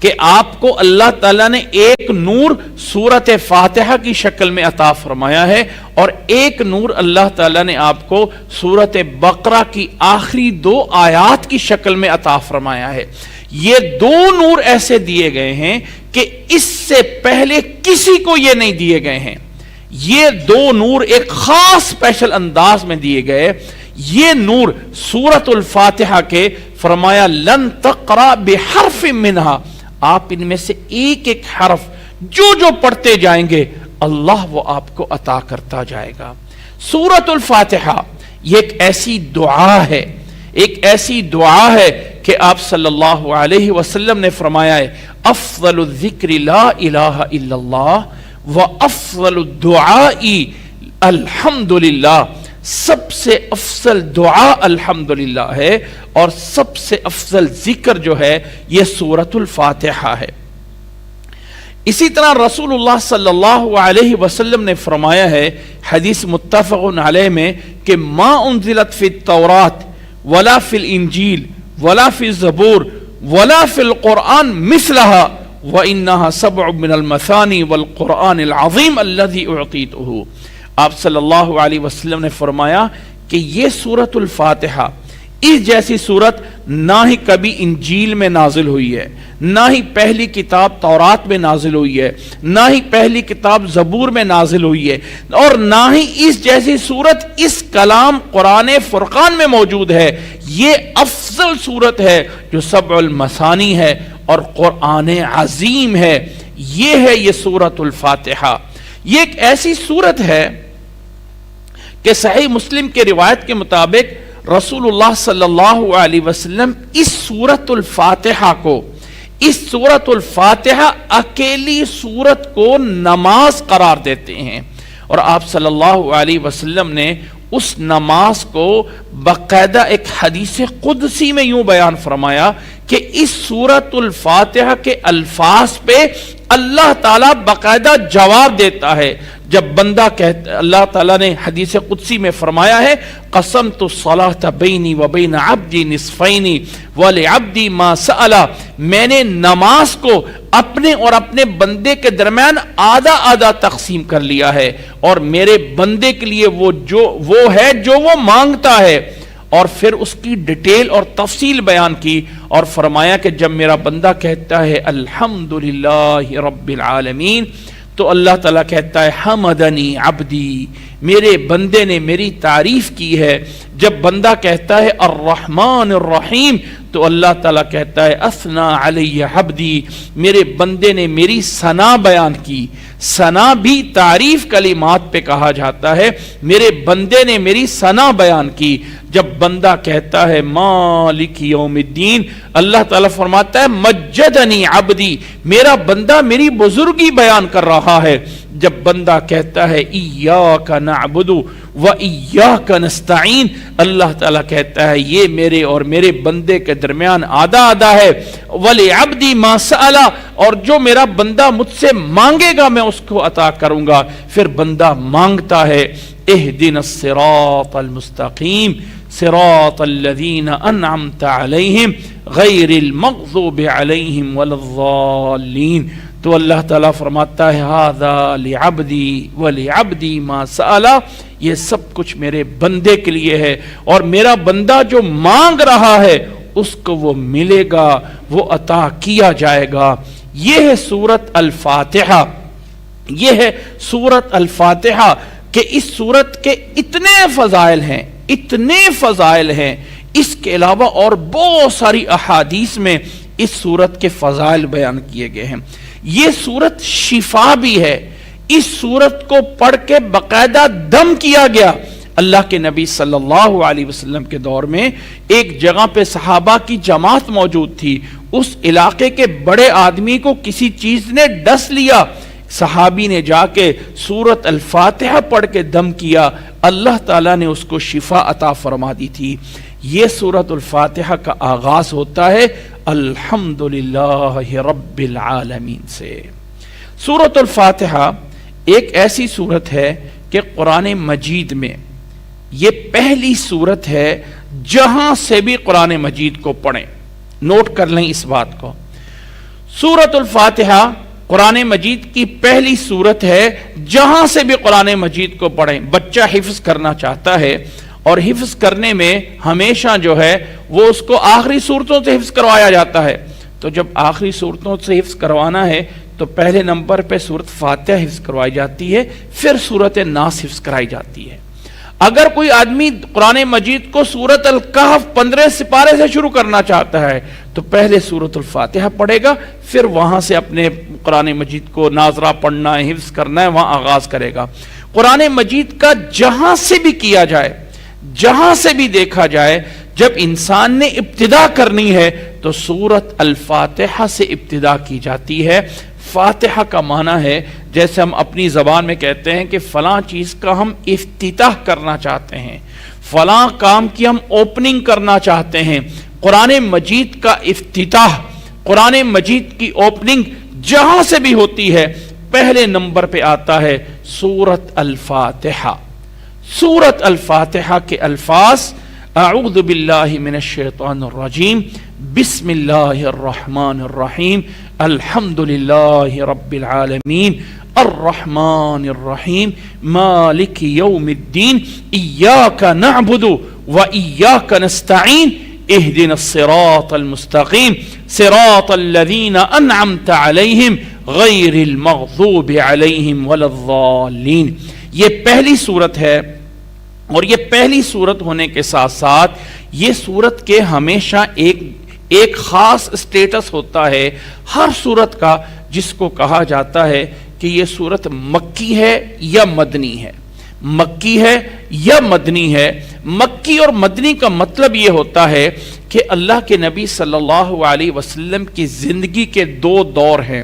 Speaker 1: کہ آپ کو اللہ تعالیٰ نے ایک نور سورۃ فاتحہ کی شکل میں عطا فرمایا ہے، اور ایک نور اللہ تعالیٰ نے آپ کو سورۃ بقرہ کی آخری 2 آیات کی شکل میں عطا فرمایا ہے۔ یہ 2 نور ایسے دیے گئے ہیں کہ اس سے پہلے کسی کو یہ نہیں دیے گئے ہیں۔ یہ 2 نور ایک خاص اسپیشل انداز میں دیے گئے۔ یہ نور سورۃ الفاتحہ کے فرمایا لن تقرأ بحرف منہا، آپ ان میں سے ایک حرف جو پڑھتے جائیں گے اللہ وہ آپ کو عطا کرتا جائے گا۔ سورۃ الفاتحہ یہ ایک ایسی دعا ہے کہ آپ صلی اللہ علیہ وسلم نے فرمایا ہے افضل الذکر لا الہ الا اللہ و افضل الدعاء الحمدللہ، سب سے افضل دعا الحمدللہ ہے، اور سب سے افضل ذکر جو ہے یہ سورۃ الفاتحہ ہے۔ اسی طرح رسول اللہ صلی اللہ علیہ وسلم نے فرمایا ہے حدیث متفق علیہ میں کہ ما انزلت فی التوراۃ ولا فی الانجیل ولا فی الزبور ولا فی القرآن مثلہا وانہا 7 من المثانی والقرآن العظیم الذی اعطیتہ۔ آپ صلی اللہ علیہ وسلم نے فرمایا کہ یہ سورۃ الفاتحہ اس جیسی سورت نہ ہی کبھی انجیل میں نازل ہوئی ہے، نہ ہی پہلی کتاب تورات میں نازل ہوئی ہے، نہ ہی پہلی کتاب زبور میں نازل ہوئی ہے، اور نہ ہی اس جیسی سورت اس کلام قرآن فرقان میں موجود ہے۔ یہ افضل سورت ہے جو 7 المثانی ہے اور قرآن عظیم ہے۔ یہ سورۃ الفاتحہ۔ یہ ایک ایسی سورت ہے کہ صحیح مسلم کے روایت کے مطابق رسول اللہ صلی اللہ علیہ وسلم اس سورۃ الفاتحہ اکیلی سورت کو نماز قرار دیتے ہیں، اور آپ صلی اللہ علیہ وسلم نے اس نماز کو باقاعدہ ایک حدیث قدسی میں یوں بیان فرمایا کہ اس سورۃ الفاتحہ کے الفاظ پہ اللہ تعالیٰ باقاعدہ جواب دیتا ہے جب بندہ کہتا، اللہ تعالیٰ نے حدیث قدسی میں فرمایا ہے قسمت الصلاۃ بینی و بین عبدی نصفین ولعبدی ما سأل، میں نے نماز کو اپنے اور اپنے بندے کے درمیان آدھا آدھا تقسیم کر لیا ہے، اور میرے بندے کے لیے وہ ہے جو وہ مانگتا ہے، اور پھر اس کی ڈیٹیل اور تفصیل بیان کی اور فرمایا کہ جب میرا بندہ کہتا ہے الحمدللہ رب العالمین تو اللہ تعالیٰ کہتا ہے حمدنی عبدی، میرے بندے نے میری تعریف کی ہے۔ جب بندہ کہتا ہے الرحمن الرحیم تو اللہ تعالیٰ کہتا ہے اثنا علی عبدی، میرے بندے نے میری ثنا بیان کی۔ ثنا بھی تعریف کلمات پہ کہا جاتا ہے، میرے بندے نے میری ثنا بیان کی۔ جب بندہ کہتا ہے مالک یوم الدین، اللہ تعالیٰ فرماتا ہے مجدنی عبدی، میرا بندہ میری بزرگی بیان کر رہا ہے۔ جب بندہ کہتا ہے ایاک نعبد و ایاک نستعین، اللہ تعالیٰ کہتا ہے یہ میرے اور میرے بندے کے درمیان آدھا آدھا ہے۔ وَلِعَبْدِ مَا سَأَلَ، اور جو میرا بندہ مجھ سے مانگے گا میں اس کو عطا کروں گا۔ پھر بندہ مانگتا ہے اہدنا الصراط المستقیم صراط الذین انعمت علیہم غیر المغضوب علیہم ولا الضالین، تو اللہ تعالیٰ فرماتا ہے ھذا لعبدی ولعبدی ما سأل، یہ سب کچھ میرے بندے کے لیے ہے، اور میرا بندہ جو مانگ رہا ہے اس کو وہ ملے گا، وہ عطا کیا جائے گا۔ یہ ہے سورۃ الفاتحہ، یہ ہے سورۃ الفاتحہ کہ اس سورت کے اتنے فضائل ہیں، اتنے فضائل ہیں، اس کے علاوہ اور بہت ساری احادیث میں اس سورت کے فضائل بیان کیے گئے ہیں۔ یہ سورت شفا بھی ہے، اس سورت کو پڑھ کے باقاعدہ دم کیا گیا۔ اللہ کے نبی صلی اللہ علیہ وسلم کے دور میں ایک جگہ پہ صحابہ کی جماعت موجود تھی، اس علاقے کے بڑے آدمی کو کسی چیز نے ڈس لیا، صحابی نے جا کے سورت الفاتحہ پڑھ کے دم کیا، اللہ تعالیٰ نے اس کو شفا عطا فرما دی تھی۔ یہ سورت الفاتحہ کا آغاز ہوتا ہے الحمدللہ رب العالمین سے۔ سورت الفاتحہ ایک ایسی سورت ہے کہ قرآن مجید میں یہ پہلی سورت ہے جہاں سے بھی قرآن مجید کو پڑھیں، نوٹ کر لیں اس بات کو۔ سورت الفاتحہ قرآن مجید کی پہلی سورت ہے جہاں سے بھی قرآن مجید کو پڑھیں۔ بچہ حفظ کرنا چاہتا ہے اور حفظ کرنے میں ہمیشہ جو ہے وہ اس کو آخری صورتوں سے حفظ کروایا جاتا ہے، تو جب آخری صورتوں سے حفظ کروانا ہے تو پہلے نمبر پہ سورت فاتحہ حفظ کروائی جاتی ہے، پھر سورت ناس حفظ کرائی جاتی ہے۔ اگر کوئی آدمی قرآن مجید کو سورت الکہف 15 سپارے سے شروع کرنا چاہتا ہے تو پہلے سورت الفاتحہ پڑھے گا، پھر وہاں سے اپنے قرآن مجید کو ناظرہ پڑھنا ہے، حفظ کرنا ہے، وہاں آغاز کرے گا۔ قرآن مجید کا جہاں سے بھی کیا جائے، جہاں سے بھی دیکھا جائے، جب انسان نے ابتدا کرنی ہے تو سورت الفاتحہ سے ابتدا کی جاتی ہے۔ فاتحہ کا معنی ہے جیسے ہم اپنی زبان میں کہتے ہیں کہ فلاں چیز کا ہم افتتاح کرنا چاہتے ہیں، فلاں کام کی ہم اوپننگ کرنا چاہتے ہیں۔ قرآن مجید کا افتتاح، قرآن مجید کی اوپننگ جہاں سے بھی ہوتی ہے پہلے نمبر پہ آتا ہے سورت الفاتحہ۔ سورت الفاتحہ کے الفاظ اعوذ باللہ من الشیطان الرجیم، بسم اللہ الرحمن الرحیم، الحمد للہ رب العالمین، الرحمن الرحیم، مالک یوم الدین، ایاک نعبد و ایاک نستعین، اہدنا الصراط المستقیم، صراط الذین انعمت علیہم غیر المغضوب علیہم ولا الضالین۔ یہ پہلی صورت ہے، اور یہ پہلی صورت ہونے کے ساتھ ساتھ یہ صورت کے ہمیشہ ایک خاص اسٹیٹس ہوتا ہے ہر صورت کا، جس کو کہا جاتا ہے کہ یہ صورت مکی ہے یا مدنی ہے، مکی ہے یا مدنی ہے۔ مکی اور مدنی کا مطلب یہ ہوتا ہے کہ اللہ کے نبی صلی اللہ علیہ وسلم کی زندگی کے دو دور ہیں،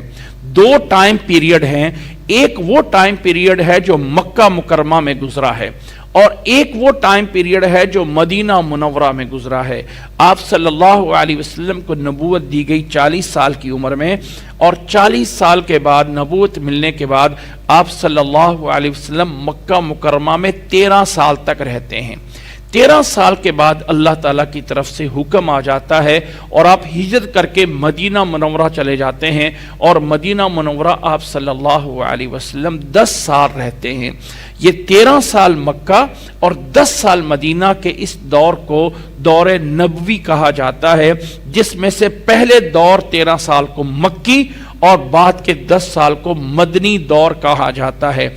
Speaker 1: دو ٹائم پیریڈ ہیں۔ ایک وہ ٹائم پیریڈ ہے جو مکہ مکرمہ میں گزرا ہے اور ایک وہ ٹائم پیریڈ ہے جو مدینہ منورہ میں گزرا ہے۔ آپ صلی اللہ علیہ وسلم کو نبوت دی گئی 40 سال کی عمر میں، اور 40 سال کے بعد نبوت ملنے کے بعد آپ صلی اللہ علیہ وسلم مکہ مکرمہ میں 13 سال تک رہتے ہیں۔ 13 سال کے بعد اللہ تعالیٰ کی طرف سے حکم آ جاتا ہے اور آپ ہجرت کر کے مدینہ منورہ چلے جاتے ہیں، اور مدینہ منورہ آپ صلی اللہ علیہ وسلم 10 سال رہتے ہیں۔ یہ 13 سال مکہ اور 10 سال مدینہ کے اس دور کو دور نبوی کہا جاتا ہے، جس میں سے پہلے دور 13 سال کو مکی اور بعد کے 10 سال کو مدنی دور کہا جاتا ہے۔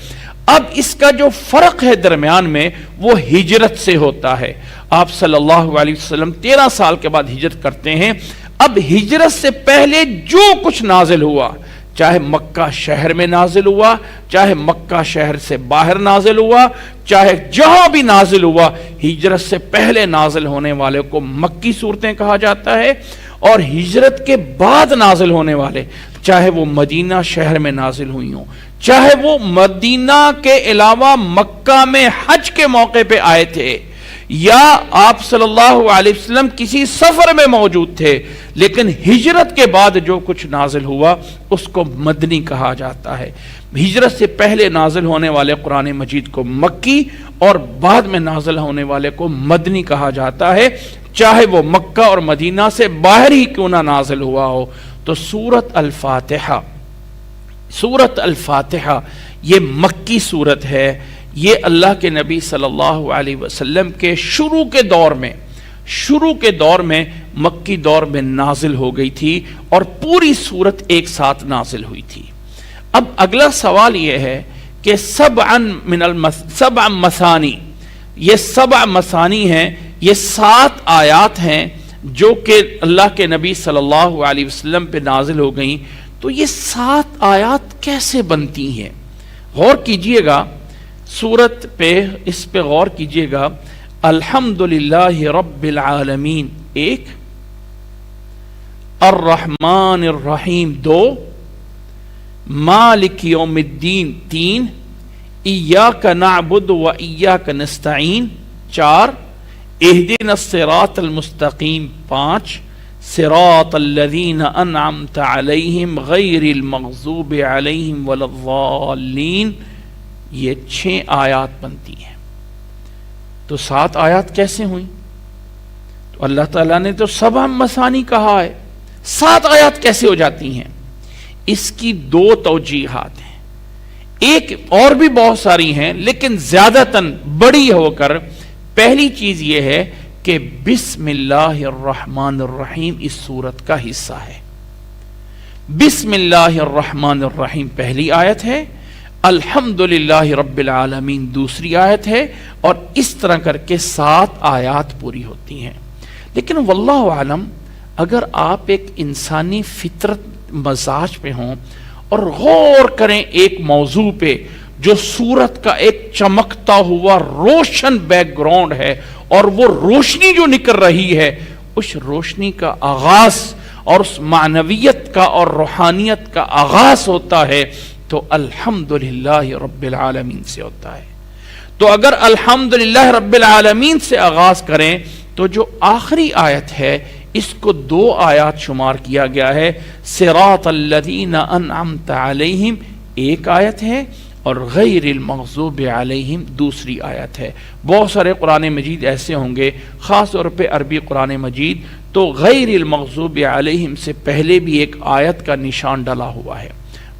Speaker 1: اب اس کا جو فرق ہے درمیان میں وہ ہجرت سے ہوتا ہے۔ آپ صلی اللہ علیہ وسلم 13 سال کے بعد ہجرت کرتے ہیں۔ اب ہجرت سے پہلے جو کچھ نازل ہوا، چاہے مکہ شہر میں نازل ہوا، چاہے مکہ شہر سے باہر نازل ہوا، چاہے جہاں بھی نازل ہوا، ہجرت سے پہلے نازل ہونے والے کو مکی صورتیں کہا جاتا ہے، اور ہجرت کے بعد نازل ہونے والے، چاہے وہ مدینہ شہر میں نازل ہوئی ہوں، چاہے وہ مدینہ کے علاوہ مکہ میں حج کے موقع پہ آئے تھے، یا آپ صلی اللہ علیہ وسلم کسی سفر میں موجود تھے، لیکن ہجرت کے بعد جو کچھ نازل ہوا اس کو مدنی کہا جاتا ہے۔ ہجرت سے پہلے نازل ہونے والے قرآن مجید کو مکی اور بعد میں نازل ہونے والے کو مدنی کہا جاتا ہے، چاہے وہ مکہ اور مدینہ سے باہر ہی کیوں نہ نازل ہوا ہو۔ تو سورت الفاتحہ یہ مکی سورت ہے۔ یہ اللہ کے نبی صلی اللہ علیہ وسلم کے شروع کے دور میں مکی دور میں نازل ہو گئی تھی، اور پوری سورت ایک ساتھ نازل ہوئی تھی۔ اب اگلا سوال یہ ہے کہ سبع مثانی، یہ 7 مثانی ہیں، یہ 7 آیات ہیں جو کہ اللہ کے نبی صلی اللہ علیہ وسلم پہ نازل ہو گئیں۔ تو یہ 7 آیات کیسے بنتی ہیں؟ غور کیجئے گا سورت پہ، اس پہ غور کیجئے گا۔ الحمدللہ رب العالمین 1، الرحمن الرحیم 2، مالک یوم الدین 3، ایاک نعبد و ایاک نستعین 4، اہدنا الصراط المستقیم 5، صراط الذین انعمت علیہم غیر المغضوب علیہم ولا الضالین۔ یہ 6 آیات بنتی ہیں۔ تو 7 آیات کیسے ہوئیں؟ تو اللہ تعالیٰ نے تو 7 مثانی کہا ہے، 7 آیات کیسے ہو جاتی ہیں؟ اس کی 2 توجیحات ہیں، ایک اور بھی بہت ساری ہیں لیکن زیادہ تن بڑی ہو کر پہلی چیز یہ ہے کہ بسم اللہ الرحمن الرحیم اس سورت کا حصہ ہے۔ بسم اللہ الرحمن الرحیم پہلی آیت ہے، الحمدللہ رب العالمین دوسری آیت ہے، اور اس طرح کر کے 7 آیات پوری ہوتی ہیں۔ لیکن واللہ عالم، اگر آپ ایک انسانی فطرت مزاج پہ ہوں اور غور کریں ایک موضوع پہ جو سورت کا ایک چمکتا ہوا روشن بیک گراؤنڈ ہے، اور وہ روشنی جو نکل رہی ہے، اس روشنی کا آغاز اور اس معنویت کا اور روحانیت کا آغاز ہوتا ہے تو الحمدللہ رب العالمین سے ہوتا ہے۔ تو اگر الحمدللہ رب العالمین سے آغاز کریں تو جو آخری آیت ہے اس کو 2 آیات شمار کیا گیا ہے۔ صراط الذین انعمت علیہم ایک آیت ہے، اور غیر المغضوب علیہم دوسری آیت ہے۔ بہت سارے قرآن مجید ایسے ہوں گے، خاص طور پہ عربی قرآن مجید، تو غیر المغضوب علیہم سے پہلے بھی ایک آیت کا نشان ڈلا ہوا ہے۔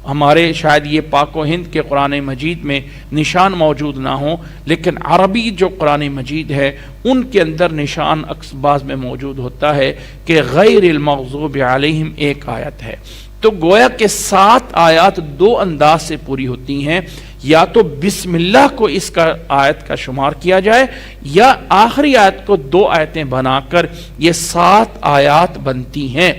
Speaker 1: ہمارے شاید یہ پاک و ہند کے قرآن مجید میں نشان موجود نہ ہوں، لیکن عربی جو قرآن مجید ہے ان کے اندر نشان بعض میں موجود ہوتا ہے کہ غیر المغضوب علیہم ایک آیت ہے۔ تو گویا کہ 7 آیات 2 انداز سے پوری ہوتی ہیں، یا تو بسم اللہ کو اس کا آیت کا شمار کیا جائے، یا آخری آیت کو 2 آیتیں بنا کر یہ 7 آیات بنتی ہیں۔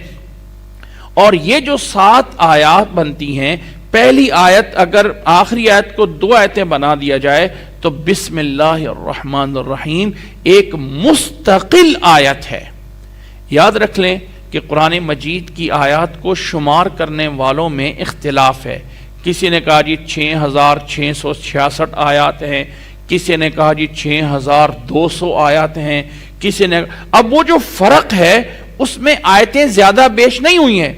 Speaker 1: اور یہ جو 7 آیات بنتی ہیں، پہلی آیت اگر آخری آیت کو 2 آیتیں بنا دیا جائے تو بسم اللہ الرحمن الرحیم ایک مستقل آیت ہے۔ یاد رکھ لیں کہ قرآن مجید کی آیات کو شمار کرنے والوں میں اختلاف ہے کسی نے کہا جی 6666 آیات ہیں، کسی نے کہا جی 6200 آیات ہیں، کسی نے، اب وہ جو فرق ہے اس میں آیتیں زیادہ بیش نہیں ہوئی ہیں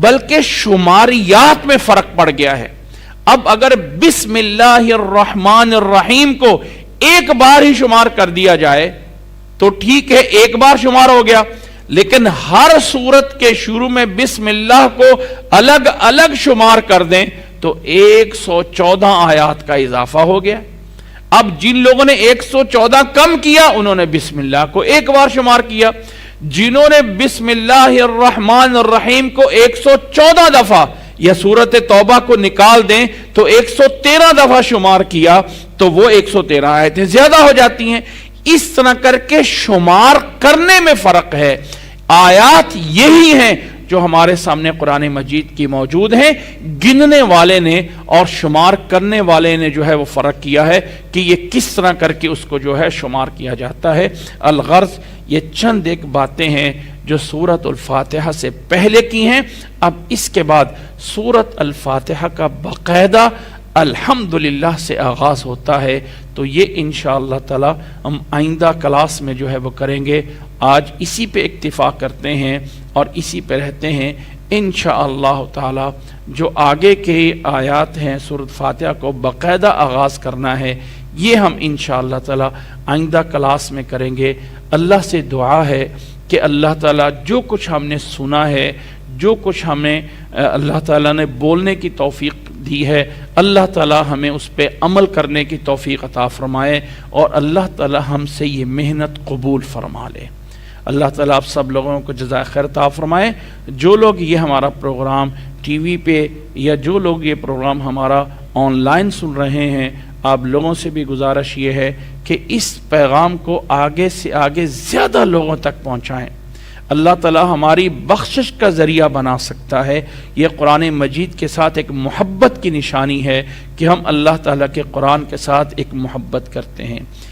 Speaker 1: بلکہ شماریات میں فرق پڑ گیا ہے۔ اب اگر بسم اللہ الرحمن الرحیم کو ایک بار ہی شمار کر دیا جائے تو ٹھیک ہے، ایک بار شمار ہو گیا، لیکن ہر سورت کے شروع میں بسم اللہ کو الگ الگ شمار کر دیں تو 114 آیات کا اضافہ ہو گیا۔ اب جن لوگوں نے 114 کم کیا انہوں نے بسم اللہ کو ایک بار شمار کیا، جنہوں نے بسم اللہ الرحمن الرحیم کو 114 دفعہ یا سورت توبہ کو نکال دیں تو 113 دفعہ شمار کیا تو وہ 113 آیتیں زیادہ ہو جاتی ہیں۔ اس طرح کر کے شمار کرنے میں فرق ہے۔ آیات یہی ہیں جو ہمارے سامنے قرآن مجید کی موجود ہیں، گننے والے نے اور شمار کرنے والے نے جو ہے وہ فرق کیا ہے کہ یہ کس طرح کر کے اس کو جو ہے شمار کیا جاتا ہے۔ الغرض یہ چند ایک باتیں ہیں جو سورۃ الفاتحہ سے پہلے کی ہیں۔ اب اس کے بعد سورۃ الفاتحہ کا باقاعدہ الحمدللہ سے آغاز ہوتا ہے، تو یہ انشاءاللہ تعالی ہم آئندہ کلاس میں جو ہے وہ کریں گے۔ آج اسی پہ اکتفا کرتے ہیں اور اسی پہ رہتے ہیں۔ انشاءاللہ تعالی جو آگے کے آیات ہیں سورۃ فاتحہ کو باقاعدہ آغاز کرنا ہے، یہ ہم انشاءاللہ تعالی آئندہ کلاس میں کریں گے۔ اللہ سے دعا ہے کہ اللہ تعالی جو کچھ ہم نے سنا ہے، جو کچھ ہمیں اللہ تعالیٰ نے بولنے کی توفیق دی ہے، اللہ تعالیٰ ہمیں اس پہ عمل کرنے کی توفیق عطا فرمائے اور اللہ تعالیٰ ہم سے یہ محنت قبول فرما لے۔ اللہ تعالیٰ آپ سب لوگوں کو جزائے خیر عطا فرمائے۔ جو لوگ یہ ہمارا پروگرام ٹی وی پہ یا جو لوگ یہ پروگرام ہمارا آن لائن سن رہے ہیں، آپ لوگوں سے بھی گزارش یہ ہے کہ اس پیغام کو آگے سے آگے زیادہ لوگوں تک پہنچائیں۔ اللہ تعالیٰ ہماری بخشش کا ذریعہ بنا سکتا ہے۔ یہ قرآن مجید کے ساتھ ایک محبت کی نشانی ہے کہ ہم اللہ تعالیٰ کے قرآن کے ساتھ ایک محبت کرتے ہیں۔